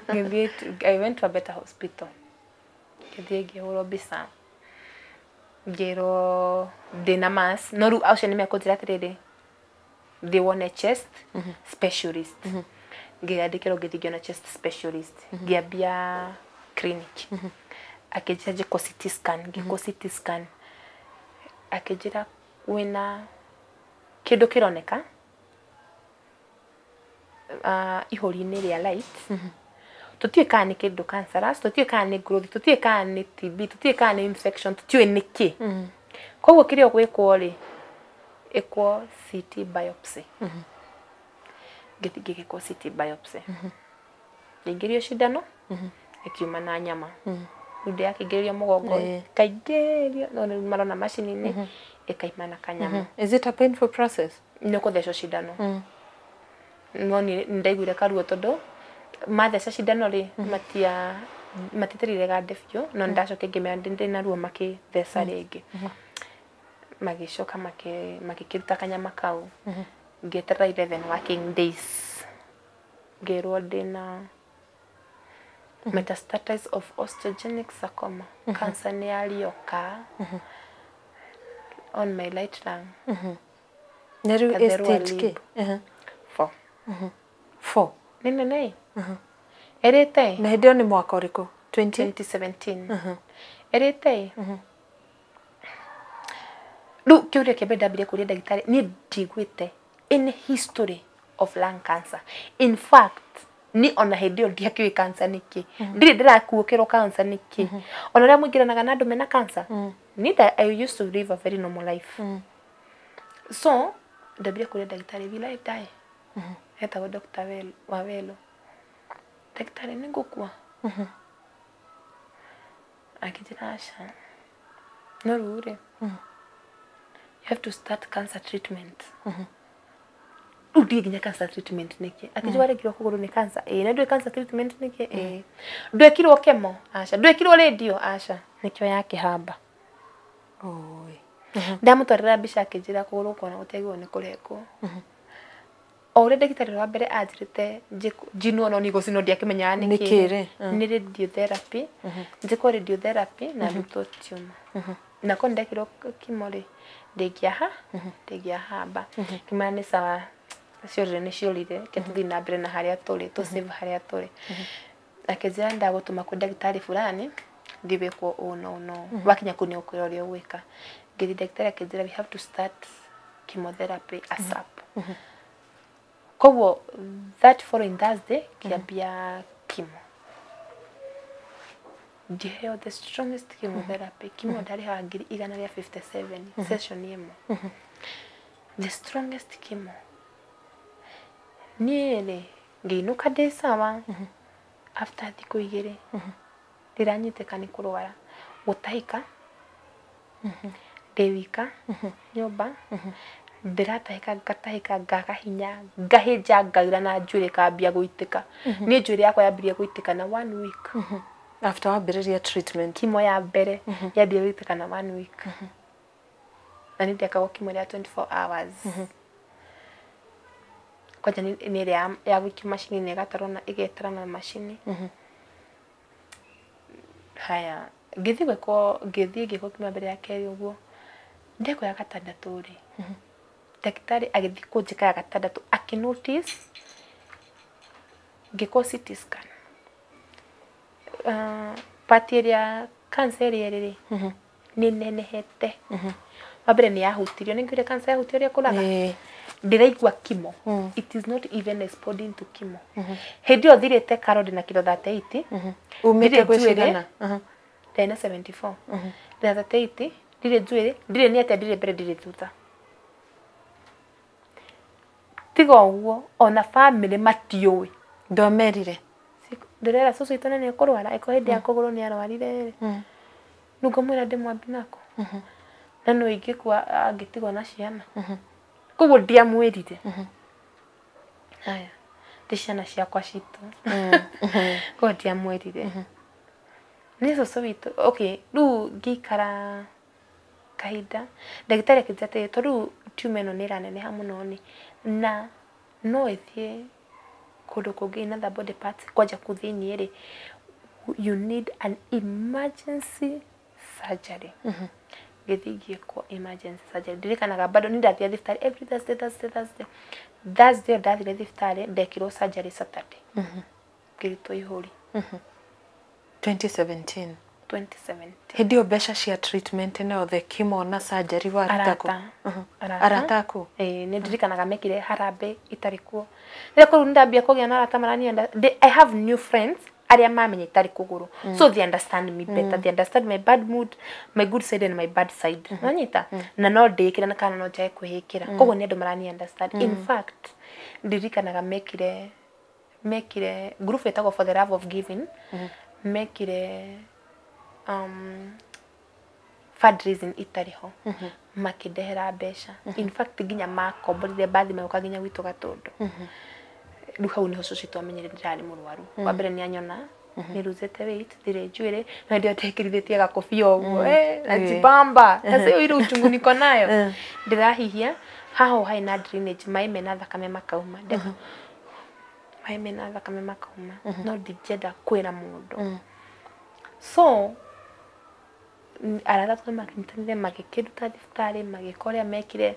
ngĩthiĩ I went to a better hospital ngĩthiĩ ngĩhũrwo mbica ngĩrwo ndĩna mass no rĩu acio nĩmekũnjĩra atĩrĩrĩ they want a chest specialist ngĩandĩkĩrwo ngĩthiĩ ngĩona chest specialist ngĩambia clinic akĩnjĩra njĩkwo CT scan ngĩkwo CT scan akĩnjĩra wĩna kĩndũ kĩroneka ihori-inĩ rĩa light tutiĩ kana nĩ kĩndũ cancerous, tutiĩ kana nĩ growth, tutiĩ kana nĩ TB, tutiĩ kana nĩ infection, tutiĩ nĩkĩ. Koguo kĩrĩa gwĩkwo rĩ ĩkwo CT biopsy. Ngĩgĩkwo CT biopsy. Ingĩrio cindano ikiuma na nyama. Ndio yakĩingĩrio mũgongo kaingĩrio no marona macini-inĩ ikaima na kanyama. Is it a painful process? Nĩ kũthecwo cindano. No nĩ ndaiguire karuo tondũ matheca cindano rĩ matiterire gande biũ no ndacoka ngĩmenya ndĩna ruo makĩtheca rĩngĩ. Magĩcoka makĩruta kanyama kau. Ngĩeterera 11 working days. Ngĩrwo ndĩna metastasis of osteogenic sarcoma. Cancer nĩ yarioka on my right lung. Na rĩu stage kĩ? 4. Nene. Erĩte. Na hĩndĩ ĩyo nĩ mwaka ũrĩkũ? 2017. Erĩte. Rĩu kĩũria kĩambere ndambire kũria ndagĩtarĩ niĩ ndigwĩte in history of lung cancer. In fact ni ona hĩndĩ ĩyo ndiakĩũĩ cancer nĩkĩ. Ndirĩ ndĩrakuũkĩrwo cancer nĩkĩ. Ona rĩrĩa mũingĩranaga na andũ mena cancer. Neither I used to live a very normal life. So ndambire kũria ndagĩtarĩ will I die? Etagwo Dr. Wawelo. Daktari nĩ ngũkua. Akĩnjĩra aca. No rĩu rĩ. You have to start cancer treatment. Rĩu ndiĩ nginya cancer treatment nĩkĩ. Akĩnjĩra warĩkirwo kũgũrũ nĩ cancer. Na ndũĩ cancer treatment nĩkĩ. Ndwekirwo chemo. Aca. Ndwekirwo radio. Aca. Nĩkĩo yakĩhamba. Oi. Ndamũtwarĩra mbica akĩnjĩra kũgũrũ kwana gũtegwo nĩ kũrengwo. O ũrĩa ndagĩtarĩ wa mbere anjĩrĩte njinwo no nĩgũcinwo ndiakĩmenyaga nĩkĩ. Nĩ radiotherapy. Njĩkwo radiotherapy na ndutwo tumor. Na ko ndekirwo kimo rĩ ndĩngĩahamba. Kĩmana nĩ sawa ciorire nĩ ciorire kĩtũthiĩ na mbere na harĩa tũrĩ tũsave harĩa tũrĩ. Akĩnjĩra ndagũtũma kwĩ ndagĩtarĩ fulani ndĩwĩkwo ũno wakinya kũu nĩ ũkwĩra ũrĩa ũgwĩka. Ngĩthiĩ ndagĩtarĩ akĩnjĩra we have to start chemotherapy ASAP. Koguo that following Thursday kiambia chemo. Ndiheo the strongest chemotherapy. Chemo ndariha 157 session ĩmwe. The strongest chemo. Niĩ ngĩinũka ndĩ sawa. After thikũ 2 ndiranyitĩka nĩ kũrwara gũtahĩka. Ndĩwika nyũmba. Ndiratahĩka ngatahĩka ngaga hinya ngahĩnja ngaura na njuĩrĩ kambia gũitĩka. Niĩ njuĩrĩ yakwa yambirie gũitĩka na 1 week. After wambĩrĩria treatment. Chemo ya mbere yambirie gũitĩka na 1 week. Na nĩ ndekagwo chemo ya 24 hours. Kwanja nĩ ĩrĩa ya gũikio macini-inĩ ĩgetarwo na macini. Haya ngĩthiĩ ngĩkwo chemo mbere ya kerĩ ũguo. Ndekwo ya gatandatũ rĩ. Daktari agĩthiĩ kũnjĩka ya gatandatũ akĩnotice ngĩkwo CT scan. Part ĩrĩa cancer ĩrĩa rĩ nĩ nenehete. Wambere nĩ yahutirio. Nĩ ngĩũria cancer yahutio ũrĩa kũraga. Ndĩraigua kimo. It is not even responding to chemo. Hĩndĩ ĩyo thirĩte Carol na kilo 38. Umĩte gwĩcigana. Ndĩna 74. Ndĩna 38. Ndirĩ njuĩrĩ. Ndirĩ nĩ atĩa ndirĩ mbere ndirĩ thutha. Tiga ũguo ona family matiũĩ. Ndomerire. Ndĩrera cũcũ witũ nĩ kũrwara ĩko hĩndĩ ya kũgũrũ nĩ arwarire rĩ. Rĩu ngũmwĩra ndĩmwambi nako. Na no ingĩkua angĩtigwo na ciana. Koguo ndiamwĩrire. Haya. Ndĩ ciana ciakwa citũ. Koguo ndiamwĩrire. Nĩ cũcũ witũ. Okay, rĩu ngĩikara kahinda ndagĩtarĩ akĩnjĩra atĩ tondũ tumor ĩno nĩ ĩraneneha mũno nĩ na no ĩthiĩ kũndũ kũngĩ in other body parts kwanja kũu thĩinĩ rĩ you need an emergency surgery. Ngĩthiĩ ngĩkwo emergency surgery. Ndirikanaga bado nĩ ndathiĩ thibitarĩ every Thursday ndathire thibitarĩ ndekirwo surgery Saturday. Ngĩrutwo ihũri. 2017. 2070. Hindi mbeca cia treatment no the chemo na surgery warutako arataku ni ndirikanaga mekire harambe itarikuo rĩrĩa kũu ndambia kũgĩa na arata maranienda. I have new friends aria mamenye itari kuguru, so they understand me better, they understand my bad mood, my good side and my bad side. Nanyita na no ndikira na kana no jae kwihikira koguo ni andu marani understand. In fact ndirikanaga mekire group etagwo for the love of giving, mekire fundraising itariho makindehera mbeca. In fact ginya makomborire bathi mayoka ginya gwitu Gatundu. Riu hau niho cucu twamenyire ndirari murwaru. Wa mbere ni anyona ni ruzete weight thire njwire na ndio tekirithĩtie gakobia ũguo na jibamba sasa hiyo uchungu niko nayo ndirahihia haho haina drainage mai mena thakame makauma ndego mai mena thakame makauma no ndingĩenda kwĩra mũndũ. So arata tũmakinyanire magĩkĩruta thibitarĩ magĩkorĩa mekire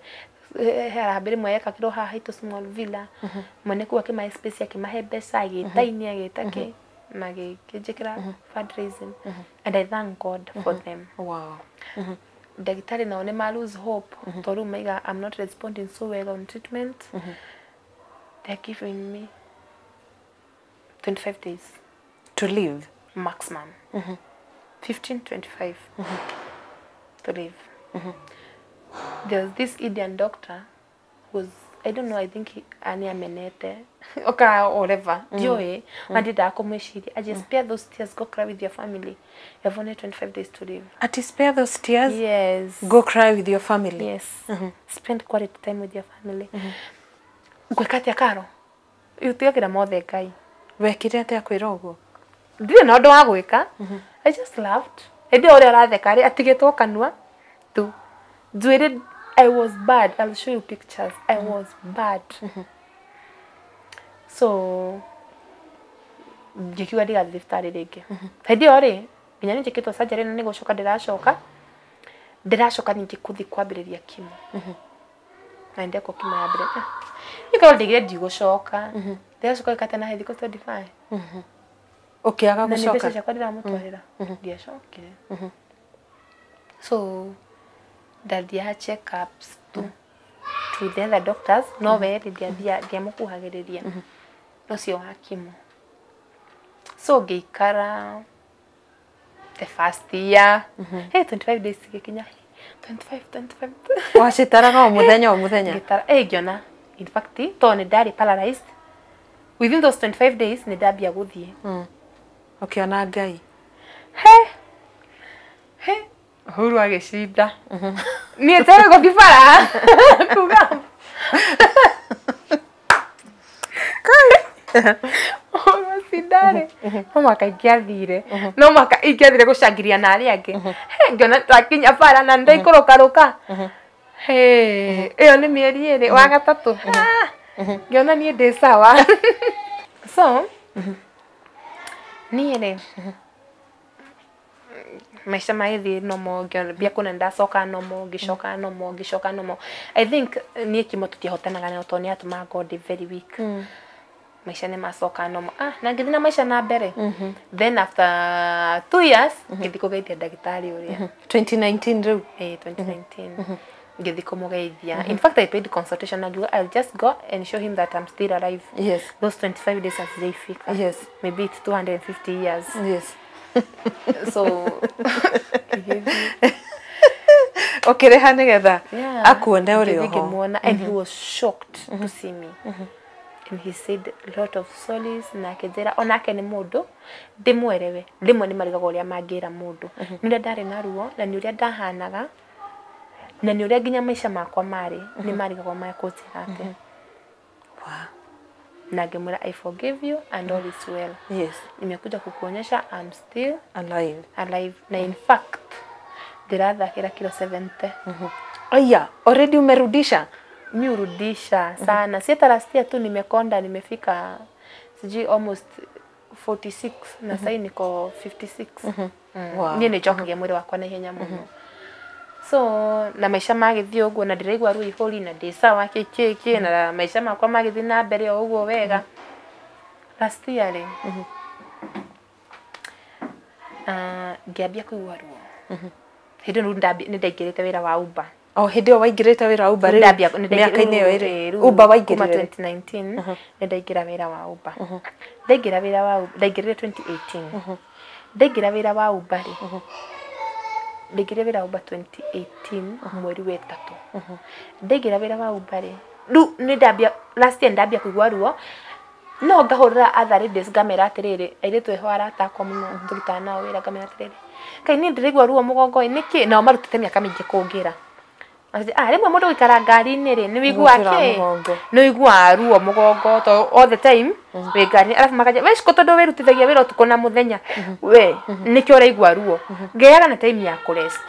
harambere mwe yakakirwo haha hito small villa mwene kuwa kima space yake mahe mbeca agĩtainia agĩtake magĩkĩnjĩkĩra fundraising and I thank God for them. Wow. Ndagĩtarĩ nao nĩ ma lose hope tondũ maiga I'm not responding so well on treatment. They're giving me 25 days to live maximum. 15-25 to live. There was this Indian doctor who was, I don't know, I think ani amenete okay whatever joy and did akomeshiri I just spare those tears, go cry with your family. You have only 25 days to live. At spare those tears? Yes. Go cry with your family? Yes. Spend quality time with your family. Gwekati akaro utiagira mothe Ngai wekire ate akwira uguo ndire na ndo wa gwika. I just laughed. Ende ore aratheka ri atigitwo kanua tu Dwere, I was bad. I'll show you pictures. I was bad. So, jikiwa diga thibitarĩ rĩngĩ. Hĩndĩ ĩyo rĩ, nginya nĩ njĩkĩtwo surgery na nĩ gũcoka ndĩracoka ningĩ kuthi kwambĩrĩria kimo. Na ndeko kimo ya mbere. Nĩkorwo ndigire ndigũcoka. Ndĩracoka ĩkate na thikũ 25. Ũkĩaga gũcoka. Na nĩ mbeca ciakwa ndĩramũtwarĩra. Ndiacokire. So, ndathia check-ups to the other doctors no we ndia mukuhagiriria nocio hakimu. So ngĩikara the first year 25 days gikinya 25 wacitaraga o muthenya ngitara ngiona in fact to nĩ ndari paralyzed within those 25 days nĩ ndambia guthie ukiona Ngai huru agĩcinda niĩ tere gũthiĩ bara kuga huru acindare no mwaka ingĩathire gũcangiria na arĩa angĩ ngĩona twakinya bara na ndaikũrũkarũka ĩyo nĩ mĩeri ĩrĩ wa gatatũ ngĩona niĩ ndĩ sawa. So niĩ rĩ maisha maithi nomo ngĩambia kuna ndacoka nomo ngĩcoka nomo. I think niĩ kimo tũtihotanaga na tondũ nĩ atũma God very weak. Maisha nĩ macoka nomo na ngĩthiĩ na maisha na mbere. Then after 2 years ngĩthiĩ kũgeithia ndagĩtarĩ ũrĩa 2019 rĩu 2019 ngĩthiĩ kũmũgeithia. In fact I paid consultation and I'll just go and show him that I'm still alive. Yes. Those 25 days as they fake. Yes. Maybe it's 250 years. Yes. So ukireha nigetha akuone uri oho and he was shocked to see me. And he said a lot of solace na kejera onake ni mundu ndimwerewe rimwe ni marigaga uria mangira mundu nire ndari na ruo na ni uria ndahanaga na ni uria ginya maisha makwa mari ni marigaga makotirate. Wow. Na ngemwira I forgive you and all is well. Yes. Nimekuja kukuonyesha I'm still alive. Na in fact ndirathakira kilo 70. Aya, already umerudisha? Niurudisha sana. Sita last year tu nimekonda nimefika siji almost 46 na sasa niko 56. Wow. Niĩ nĩnjokagia mwĩrĩ wakwa na ihenya mũno. So na maisha magĩthiĩ ũguo na ndĩraigua ruo ihũri na ndĩ sawa kĩkĩ na maisha makwa magĩthiĩ na mbere o ũguo wega. Last year ngĩambia kũigua ruo hĩndĩ ĩyo nĩ ndaingĩrĩte wĩra wa Uber. Hĩndĩ ĩyo waingĩrĩte wĩra wa Uber rĩu mĩaka-inĩ ĩyo ĩrĩ Uber waingĩrĩte 2019 ndaingĩra wĩra wa Uber. Ndaingĩra wĩra wa Uber ndaingĩrire 2018. Ndaingĩra wĩra wa Uber rĩ ndaingĩrire wĩra wa Uber 2018 mweri wa 3. Ndaingĩra wĩra wa Uber rĩ rĩu nĩ ndambia last year ndambia kũigua ruo no ngahũrĩra other ladies ngamera atĩrĩrĩ airĩtu eho aratakwa mũno tũrutaga nao wĩra ngamera atĩrĩrĩ kaĩ niĩ ndĩraigua ruo mũgongo-inĩ nĩkĩ nao marutĩte mĩaka mĩingĩ kũngĩra. Rĩmwe mũndũ gũikara ngari-inĩ rĩ nĩ wĩiguaga kĩ nĩ wĩiguaga ruo mũgongo to all the time wĩ ngari arabu makaja we ciko tondũ wĩrutithagia wĩra ũtukũ na mũthenya we nĩkĩo ũraigua ruo ngĩaga na time ya kũrest.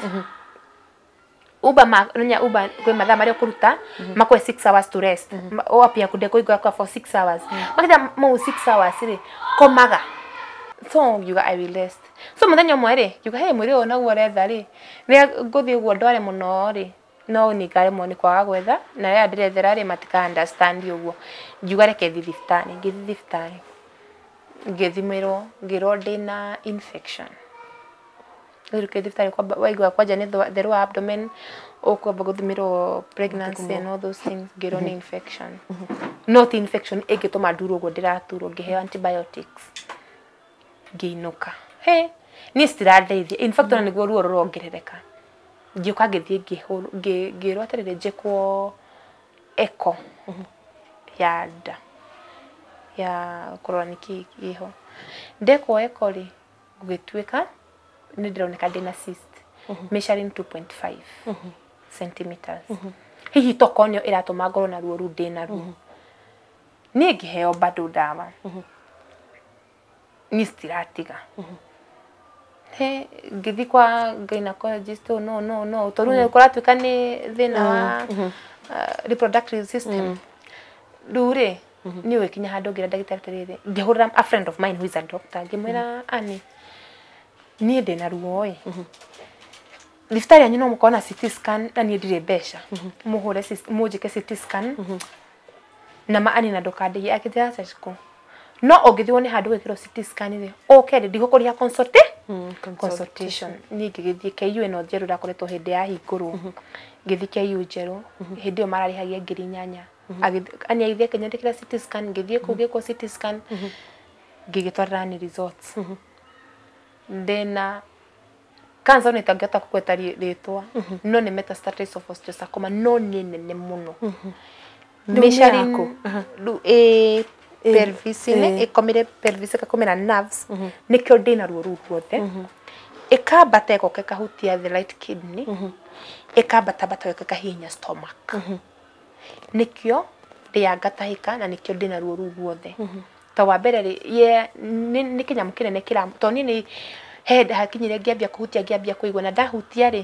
Uber kwĩ mathaa marĩa ũkũruta makwe 6 hours to rest wapia kũigua kwa for 6 hours makĩja mau 6 hours rĩ komaga so ngiuga I will rest. So mũthenya ũmwe rĩ ngiuga hey mwĩrĩ ũyũ naguo ũretha rĩ rĩrĩa ngũthiĩ ũguo ndware mũno rĩ no nĩ ngaremwo nĩ kwaga gwetha na rĩrĩa ndĩrethera rĩ matika understand ũguo ngiuga reke thiĩ thibitarĩ. Ngĩthiĩ thibitarĩ ngĩthimĩrwo ngĩrwo ndĩna infection. Rĩu thibitarĩ waigua kwanja nĩ the lower abdomen ũkwamba gũthimĩrwo pregnancy and all those things ngĩrwo nĩ infection. Not infection ĩngĩtũma ndurwo ũguo ndĩraturwo ngĩheo antibiotics ngĩinũka. He niĩ citirandeithia in fact ona nĩguo ruo rũrongerereka. Ngĩũka ngĩthiĩ ngĩrwo atĩrĩrĩ njĩkwo echo ya nda ya kũrora nĩkĩ kĩho. Ndekwo echo rĩ gũgĩtuĩka nĩ ndĩroneka ndĩna cyst measuring 2.5 centimeters. Hihi tokonio ĩratũma ngorwo na ruo rũu ndĩna ruo. Niĩ ngĩheo bado ndawa niĩ citiratiga. He ngĩthiĩ kwa gynecologist no tondũ nĩ kũratuĩka nĩ thĩna wa reproductive system. Rĩu rĩ niĩ gũkinya handũ ngĩra ndagĩtarĩ atĩrĩrĩ ngĩhũrĩra a friend of mine who is a doctor ngĩmwĩra ani niĩ ndĩna ruo ĩ thibitarĩ yanyu no mũkorwo na CT scan na niĩ ndirĩ mbeca mũhũre mũnjĩke CT scan na maani na ndũkandĩhie akĩnjĩra ceciko no ũngĩthiĩwo nĩ handũ gwĩkĩrwo CT scan rĩ okay ndigũkũrĩha consultation. Niĩ ngĩgĩthiĩ KU ĩno njerũ ĩrakoretwo hĩndĩ ya hingũrwo ngĩthiĩ KU njerũ hĩndĩ ĩyo mararĩhagia 8,000 ani aithia kĩnyandĩkĩra CT scan ngĩthiĩ kũu gĩkwo CT scan ngĩgĩtwarĩra ni results ndĩna cancer nĩ tangĩhota kũgweta rĩtwa no nĩ metastasis of osteosarcoma no nĩ nene mũno. Measuring pelvis ĩkomire pelvis ĩgakomera nerves nĩkĩo ndĩna ruo rũu ruothe ĩkambata ĩgoka ĩkahutia the right kidney ĩkambata ĩkahihinya stomach nĩkĩo ndĩangatahĩka na nĩkĩo ndĩna ruo rũu ruothe. Ta wa mbere nĩ kĩnyamũ kĩnene kĩra to niĩ nĩ head hakinyire ngĩambia kũhutia ngĩambia kũigua na ndahutia rĩ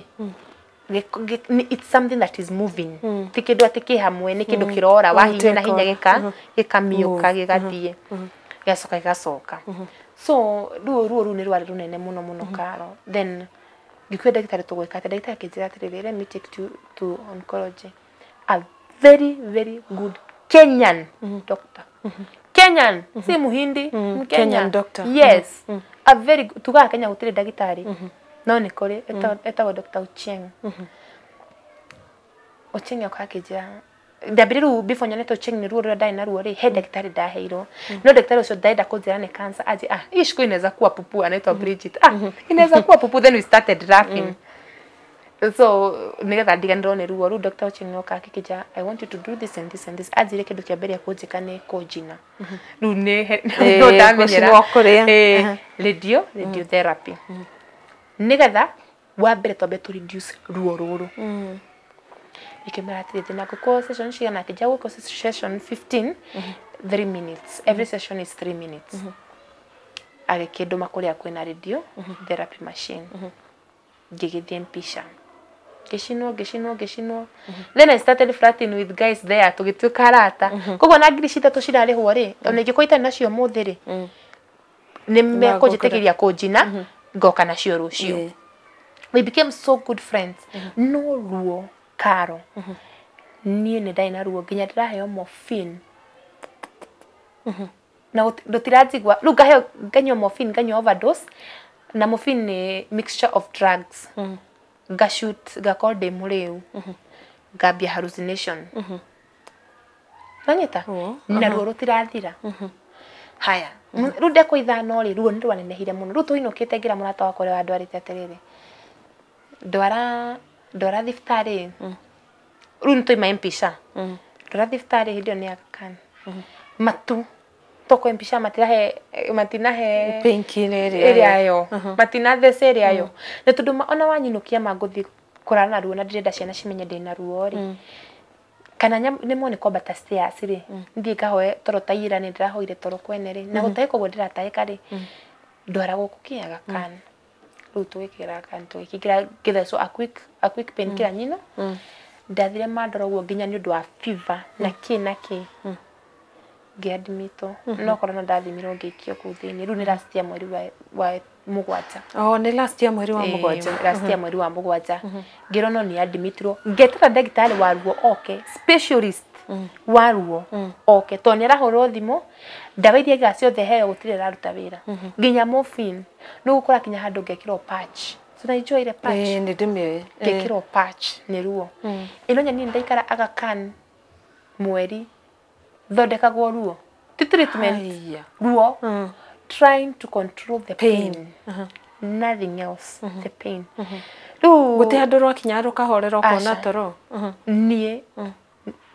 it's something that is moving ti kĩndũ atĩ kĩ hamwe nĩ kĩndũ kĩrora wahihinya na hinya gĩkamiũka gĩgathiĩ gĩgacoka. So ruo rũu nĩ rwarĩ rũnene mũno Karo. Then ngĩkwĩra ndagĩtarĩ tũgwĩka atĩ ndagĩtarĩ akĩnjĩra atĩrĩrĩ let me take you to oncology a very good Kenyan doctor. Kenyan si Muhindi Kenyan doctor. Yes a very tugaga Kenya gũtirĩ ndagĩtarĩ no nĩ kũrĩ etagwo Dr. Ochieng. Ochieng akakĩnjĩra ndambire rĩu before nyonete Ochieng nĩ ruo rũrĩa ndarĩ naruo rĩ he ndagĩtarĩ ndaheirwo no ndagĩtarĩ ũcio ndarenda kũnjĩra nĩ cancer aje ishiko inaweza kuwa pupu anaitwa Bridget inaweza kuwa pupu then we started laughing. So nigetha ndiganĩrwo nĩ ruo rũu Dr. Ochieng no akakĩnjĩra I want you to do this and this and this anjĩre kĩndũ kĩa mbere kũnjĩka nĩ kũnjina rĩu nĩ no ndamenyera radiotherapy nigetha wa mbere twambe to reduce ruo rũrũ. Ikĩmera atĩrĩrĩ na gũkũ session cigana akĩnjĩra gũkũ session 15 3 minutes every session is 3 minutes agĩkĩndũma kũrĩa kwĩna radio therapy machine ngĩgĩthiĩ mpisha gĩcinwo then I started flirting with guys there tũgĩtuĩka arata koguo na ngiri citatũ cirarĩhwo rĩ ona ingĩkorwo itarĩ nacio mũthĩ rĩ nĩ mekũnjĩtĩkĩria kũnjina ngoka nacio rũciũ. We became so good friends. No ruo Karo niĩ nĩ ndarĩ na ruo nginya ndĩraheo morphine na ndũtiranjigua rĩu nganyua morphine nganyua overdose na morphine ni mixture of drugs gashoot gakode mureu ngambia hallucination nanyita na ruo rutirathira haya rude ko ithano ri ruo ni rwanenehire muno ruto inokite ngira murata wakore wa ndwarite atiriri ndwara thiftari runto ima mpisha ndwara thiftari hidio ni akan matu toko mpisha matinahe painkiller area yo matina the area yo na tuduma ona wanyinukia maguthi kurana ruo na ndirenda ciana cimenye ndina ruo ri kana nä mone kwamba ta stairs ri ndie ngahoe toro taira ni ndirahoire toro kwene ri na gutai kogwo ndirataika ri ndwara guku kiaga kan riu twikira kan twikira githecwo a quick pain kira nyino ndathire mandoro guo nginya ni undu wa fever na ki ngiadmito no korona ndathimirwo ngikio ku thini riu ni last year mweri wa mugwanja ni last year mweri wa mugwanja last year mweri wa mugwanja ngiro no ni admitro ngetara ndagitari wa ruo specialist wa ruo to ni arahoro thimo ndawa iria gacio the heo gutire raruta wira nginya morphine no gukora kinya handu ngekiro patch so na enjoy ile patch ni ndimye ngekiro patch ni ruo ino nyani ndaikara agakan mweri thondekagwo ruo ti treatment ruo trying to control the pain nothing else the pain guti handu rwa kinya rukahorera ukona toro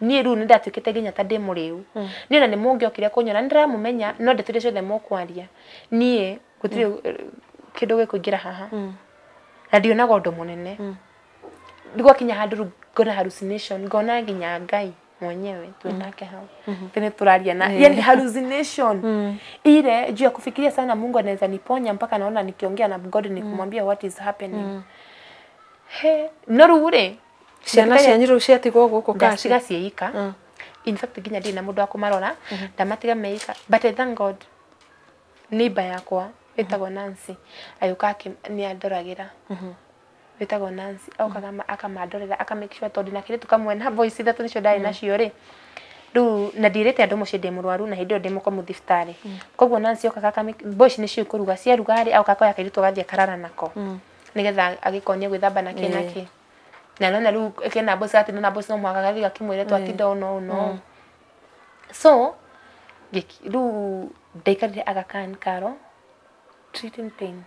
nie ru ndatwikite ginya ta ndi muriu nie na ni mungiokire kunyona ndiramumenya no ndetire ciothe mukwaria nie gutire kindu gikuingira haha na ndio na gondo munene ndigwa kinya handu ngona hallucination ngona ginya ngai mwenyewe tunake hao tena turalia na yani hallucination ile juu ya kufikiria sana Mungu anaweza niponya mpaka naona nikiongea na God nikumwambia what is happening norure ciana cianyiru ciatigwo guku kaci gaciika in fact ginya ndina mundu akumarora ndamatiga meika but I thank God neighbor yakwa etagwo Nancy ayuka ni andoragira betagwo Nancy aukaga akamandorera akamake sure tondu na kire tukamwe na voice ithatu nicio ndari nacio ri ru na ndirete andu mucie ndi murwaru na hindi ndi muko muthifitari kogwo Nancy aukaga akamake voice nicio kuruga cia rugari auka koya kiritu gathie karara nako nigetha agikonia gwithamba na kinaki na nona ru kena boss ati nona boss no mwaka gathi gakimwire twatinda no so ru ndaikarire agakan karo treating pain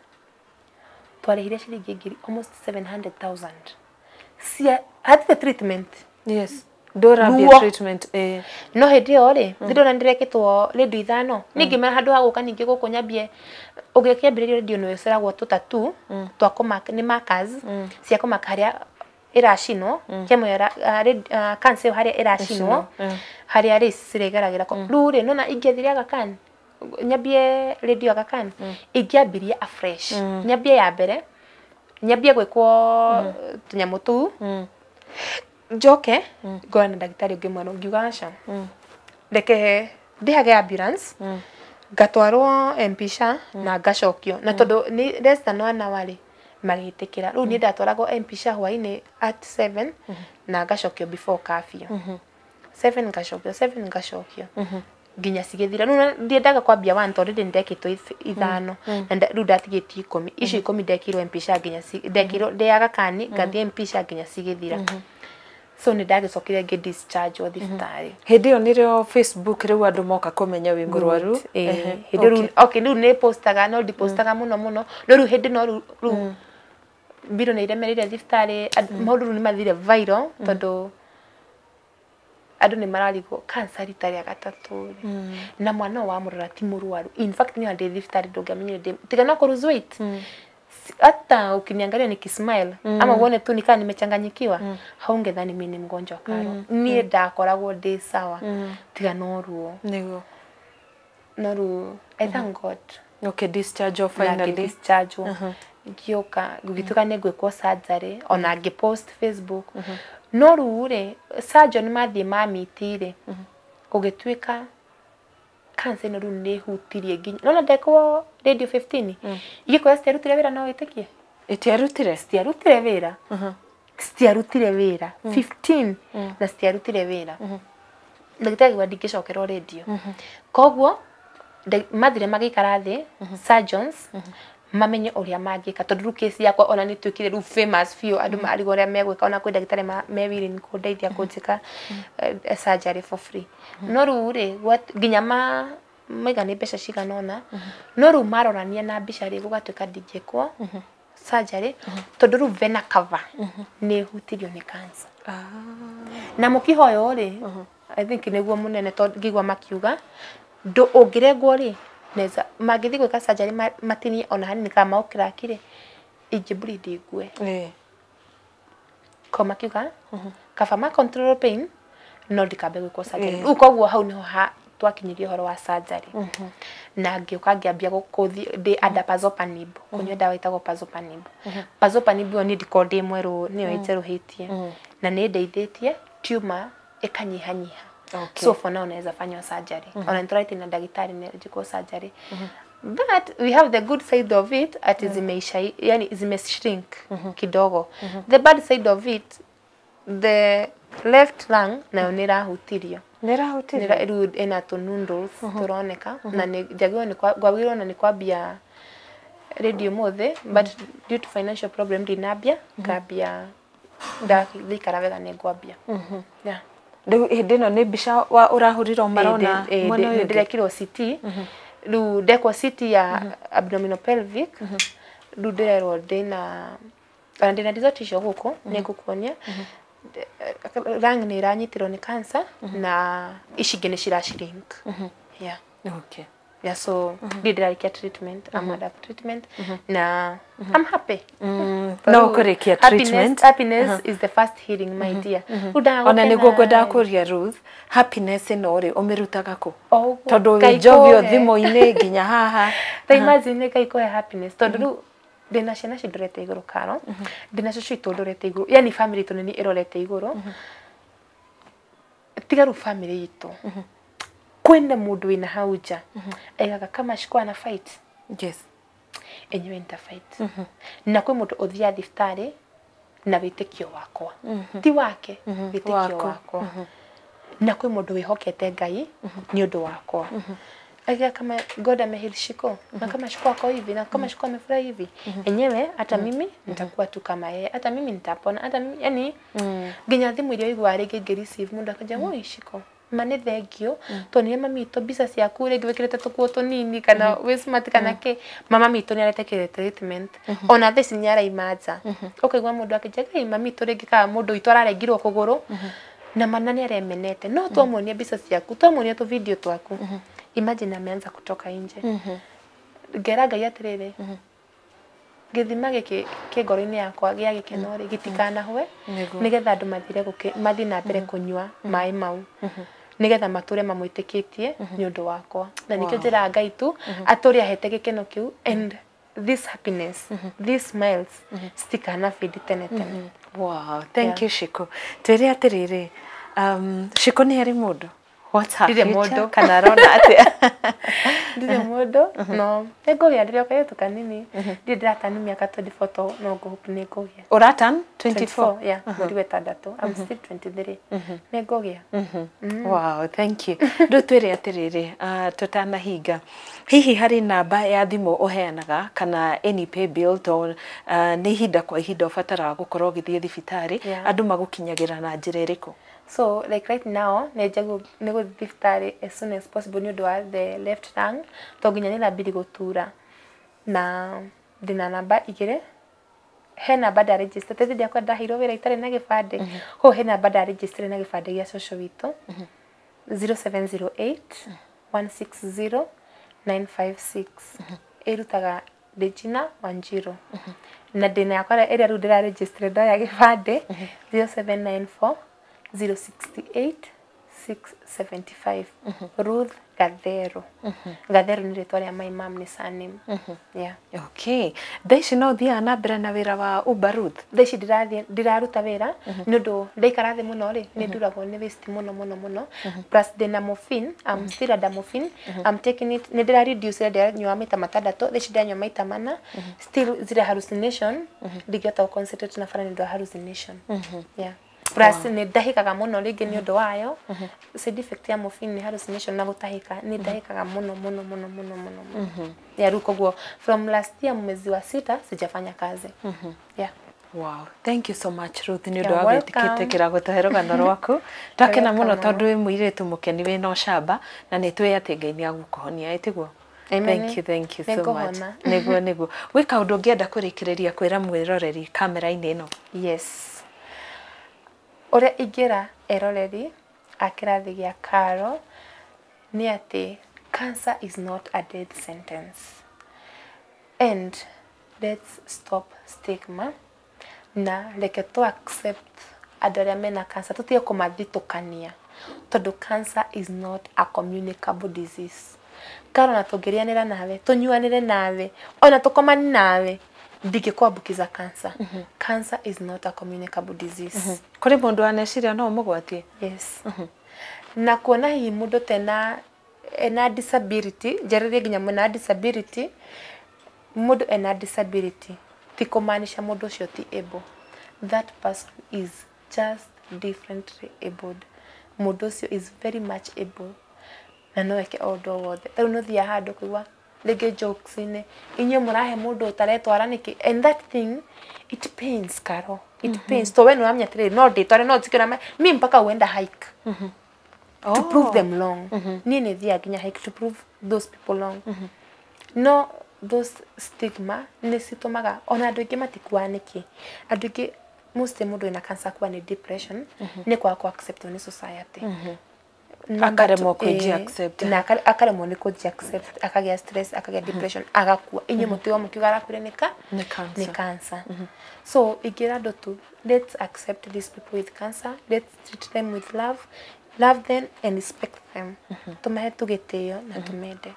twarehire ciringi ngiri almost 700,000 cia at the treatment yes dora be treatment no hindi ore ndiro ndireketwo redio ithano ningi mara handu haguka ningi guku nyambie ugikiambiririo redio no eceragwo tutatu twakoma ni markers cia komaka haria iracino kemwe cancer haria iracino haria ri ciregeragira ko rure nona ingethire agakan nyambie redio agakan ingiambiria afresh nyambie ya mbere nyambie gwikwo tunyamu tu njoke ngona ndagitari ungi mwana ngiuga aca reke ndihage ambulance ngatwarwo mpisha na ngacokio na tondu ni less than 1 hour ri magitikira riu ni ndatwaragwo mpisha hwaini at 7 na ngacokio before curfew 7 ngacokio ginya cigithira riu ndiendaga kwambia one tondu ndekitwo ithano na riu ndatigitie 10 icio 10 ndekirwo mpisha ginya ndekirwo ndiaga kani ngathie mpisha ginya cigithira so ni ndagicokire ngi discharge thibitari hindi yo nirio Facebook riu andu moka kumenya wi murwaru hindi riu okay riu ni postaga no di postaga muno no riu hindi no riu biro ni iremerire thibitari maundu riu ni mathire viral tondu andu ni mararigwo cancer ritari ya gatatu na mwana wa murora ti murwaru in fact ni andi thibitari ndungamenyire tiga no kuruz weight hata ukiniangalia nikismile ama uone tu nikaa nimechanganyikiwa haungedhani mimi ni mgonjwa karo nie ndakoragwo ndi sawa tiga no ruo nigo no ruo I thank God okay discharge finally discharge ngioka gugituka negwekwo surgery ona ngipost Facebook no ruure surgeon mathie mamitire kugituika cancer no riu ni hutirie nginya nona ndekwo radio 15 igiko stiarutire wira no itikie stiarutire wira stiarutire wira 15 na stiarutire wira ndagitari wa ndingicokera radio kogwo mathire magikara thi surgeons mamenye uria mangika tondu case yakwa ona ni twikire ru famous few andu marigo ria megwika ona kwi ndagitari me willing kundeithia kunjika surgery for free no ru ri nginya maiga ni mbeca cigana ona no ru marorania na mbica ri gugatuika ndingikwo surgery tondu ru vena cover ni hutirio ni cancer na mukihoyo ri I think niguo munene tondu ngigwa makiuga ndo ungirengwo ri neza magithi gwika surgery matini ona hanini kama maukira ingibreed igue koma kiuga kaba ma control pain no ndikambe gwikwo surgery ukoguo hau niho twakinyirie horo wa surgery na ngiuka ngiambia gukuthi ndi under pazopanib kunywa dawa itagwo pazopanib pazopanib ni ndiko ndi mweru niyo ijeruhitie na ni ndeithĩtie tumor ikanyihanyiha so for now naweza fanya surgery ona nitrai na daktari ni jiko surgery but we have the good side of it at zimeisha yani zimeshrink kidogo the bad side of it the left lung na nirahutirio iru ena to noodles turoneka na ni jagio ni gwagiro na ni kwambia radio mothe but due to financial problem dinabia ngambia ndikara wega ni ngwambia yeah riu hindi no ni mbica wa urahurira marona mwana uyu ndirekirwo CT riu ndekwo CT ya abdominal pelvic riu ndirerwo ndina dissertation guku ni ngukuonia lung ni iranyitirwo ni cancer na icingi ni cirashrink yeah okay yeah so ndirakia treatment I'm under treatment na I'm happy no kurikia treatment happiness is the first healing my dear ona niguo gwenda kuria Ruth happiness ino ri umirutaga ku tondu wijovio thimo-ini nginya haha imagine kai ko happiness tondu ndina ciana cindorete iguru karo ndina cucu itundorete iguru yani family tunini irorete iguru tigaru family itu kwenda mundu wina hauja aigaga kama shikwa na fight yes enyewe nta fight na kwi mundu uthia thiftari na witikio wakwa ti wake witikio wakwa na kwi mundu wihokete Ngai ni undu wakwa aiga kama God amehili shiko na kama shiko wako hivi na kama shiko amefurahi hivi enyewe hata mimi nitakuwa tu kama yeye hata mimi nitapona hata mimi yani nginya thimu irio igwa rege receive mundu akaja woi shiko mane thengio tonire mami to bisa cia kure ngwikirete tukuo tunini kana we smart kana ke mama mito ni aretekire treatment ona thesi ni araimanja ukaigwa mundu akijaga mami to ringi ka mundu itu ararengirwo kuguru na mana ni aremenete no twamuonia bisa ciaku twamuonia tu video twaku imagine ameanza kutoka nje ngera Ngai atirire githima giki kigoro-ini yakwa gia gikeno ri gitikana hwe nigetha andu mathire mathi na mbere kunywa mai mau nigetha mature mamwitikitie ni undu wakwa na nikio njira Ngai tu aturi ahete gikeno kiu and this happiness these smiles stikana fade tene tene wow thank you Shiko twiri atiriri Shiko ni ari mundu what's happening kana rona atia ndire mundu no ego ya ndire kwa yetu kanini ndire atani miaka 24 no go hope ne go ya uratan 24 yeah ndiwe tandatu I'm still 23 ne go ya wow thank you ndutwire atiriri tutana hinga hihi hari namba ya thimu uheanaga kana any pay bill to ni hinda kwa ihinda ubatara gukorwo githie thibitari andu magukinyagira na njira iriku so like right now nego diftari as soon as possible ni do the left lung to ginya ni nabidi gutura na dina namba igire he namba da register tete dia kwa ndahiro wira itare na gibande ho he namba da register na gibande gia social wito 0708 160 956 irutaga Regina Wanjiru na dina yakwa area ru dira register da ya gibande 0794 068 675 Ruth Gathero Gathero ni ritwa ria my mom ni surname yeah okay thaici no thia na mbere na wira wa Uber Ruth thaici ndiraruta wira ni undu ndaikara thi muno ri ni nduragwo ni waste muno plus dina morphine I'm still under morphine I'm taking it ni ndira reduce ndira nywa maita matandatu thaici ndanywa maita mana still zira hallucination ndigeta concentrate na fara ni ndo hallucination yeah plus ni ndahikaga muno ringi ni undu wayo side effect ya morphine ni hallucination na gutahika ni ndahikaga muno ya ruko from last year mwezi wa 6 sijafanya kazi yeah. Wow, thank you so much Ruth ni undu wa gwitikira gutahe rugano rwaku ndakena muno tondu wi muiritu mukeni wina ucamba na ni twi ati Ngai ni agukuhonia itiguo. Thank you so much. Nego wika undu ngienda kurikiriria kwira mwiroreri kamera-ini ino. Yes. Ore igira eroreri akirathi gia Karo ni ati cancer is not a death sentence. And let's stop stigma. Na reke to accept adoria mena cancer tutie kumathitukania tondu cancer is not a communicable disease. Karo na tungirianira nawe tunyuanire nawe ona tukomani nawe ndingikwambukiza cancer. Cancer is not a communicable disease. Kuri mundu aneciria no mugwatie. Yes. Na kuona hii mundu tena ena disability jaririe ginya muna disability mundu ena disability tikumaanisha mundu ucio ti able. That person is just differently abled. Mundu ucio is very much able na no eke odo wothe tau no thia handu kuwa lege jokes ine inye murahe mundu utaretwara niki and that thing it pains Karo it pains to when uramya tire no de tore no tikira mi mpaka uenda hike to prove them wrong nini thia ginya hike to prove those people wrong no those stigma nisitumaga ona andu ingi matikua niki andu ingi most mundu ina cancer kwa ni depression ni kwa accept ni society akaremo kuji accept na akaremo ni kuji accept akagia stress akagia depression agakua inye mutio mukigara kure ni cancer so igira ndo tu let's accept these people with cancer, let's treat them with love them and respect them tumahe tugitio na tumende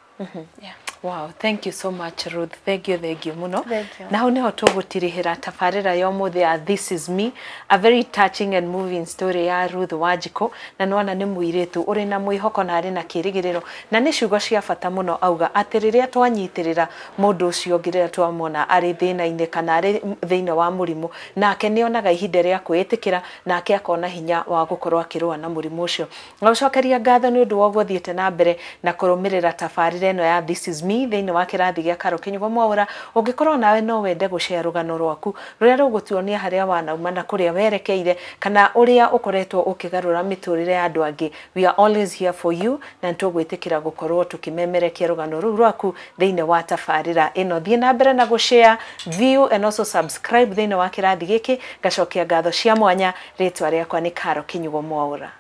yeah. Wow, thank you so much Ruth. Thank you muno. Na hau niho tugutirihira tabarira ya umuthi ya This Is Me, a very touching and moving story ya Ruth Wanjiku na nwana ni muiritu uri na mwihoko na ari na kirigiriro na ni ciugo cia bata muno auga ati riria twanyitirira mundu ucio ngirira twamona ari thina-ini kana ari thiine wa murimu nake nionaga ihinda ria kwitikira nake akona hinya wa gukorwo akirua na murimu ucio. Ngaucokeria ngatho ni undu wa guthiite na mbere na kurumirira tabarira ino ya This Is Me thiine wa kirathi gia Karo Kinyugo Mwaura. Ungikorwo nawe no wende gushare rugano rwaku ruria rugutuonia haria wanauma na kuria werekeire kana uria ukoretwo ukigarura miturire ya andu angi. We are always here for you na tugwitikira gukorwo tukimemerekia rugano ru rwaku thiine wa tabarira ino. Thie na mbere na gushare, view and also subscribe thiine wa kirathi giki. Gacokia ngatho cia mwanya. Ritwa riakwa ni Karo Kinyugo Mwaura.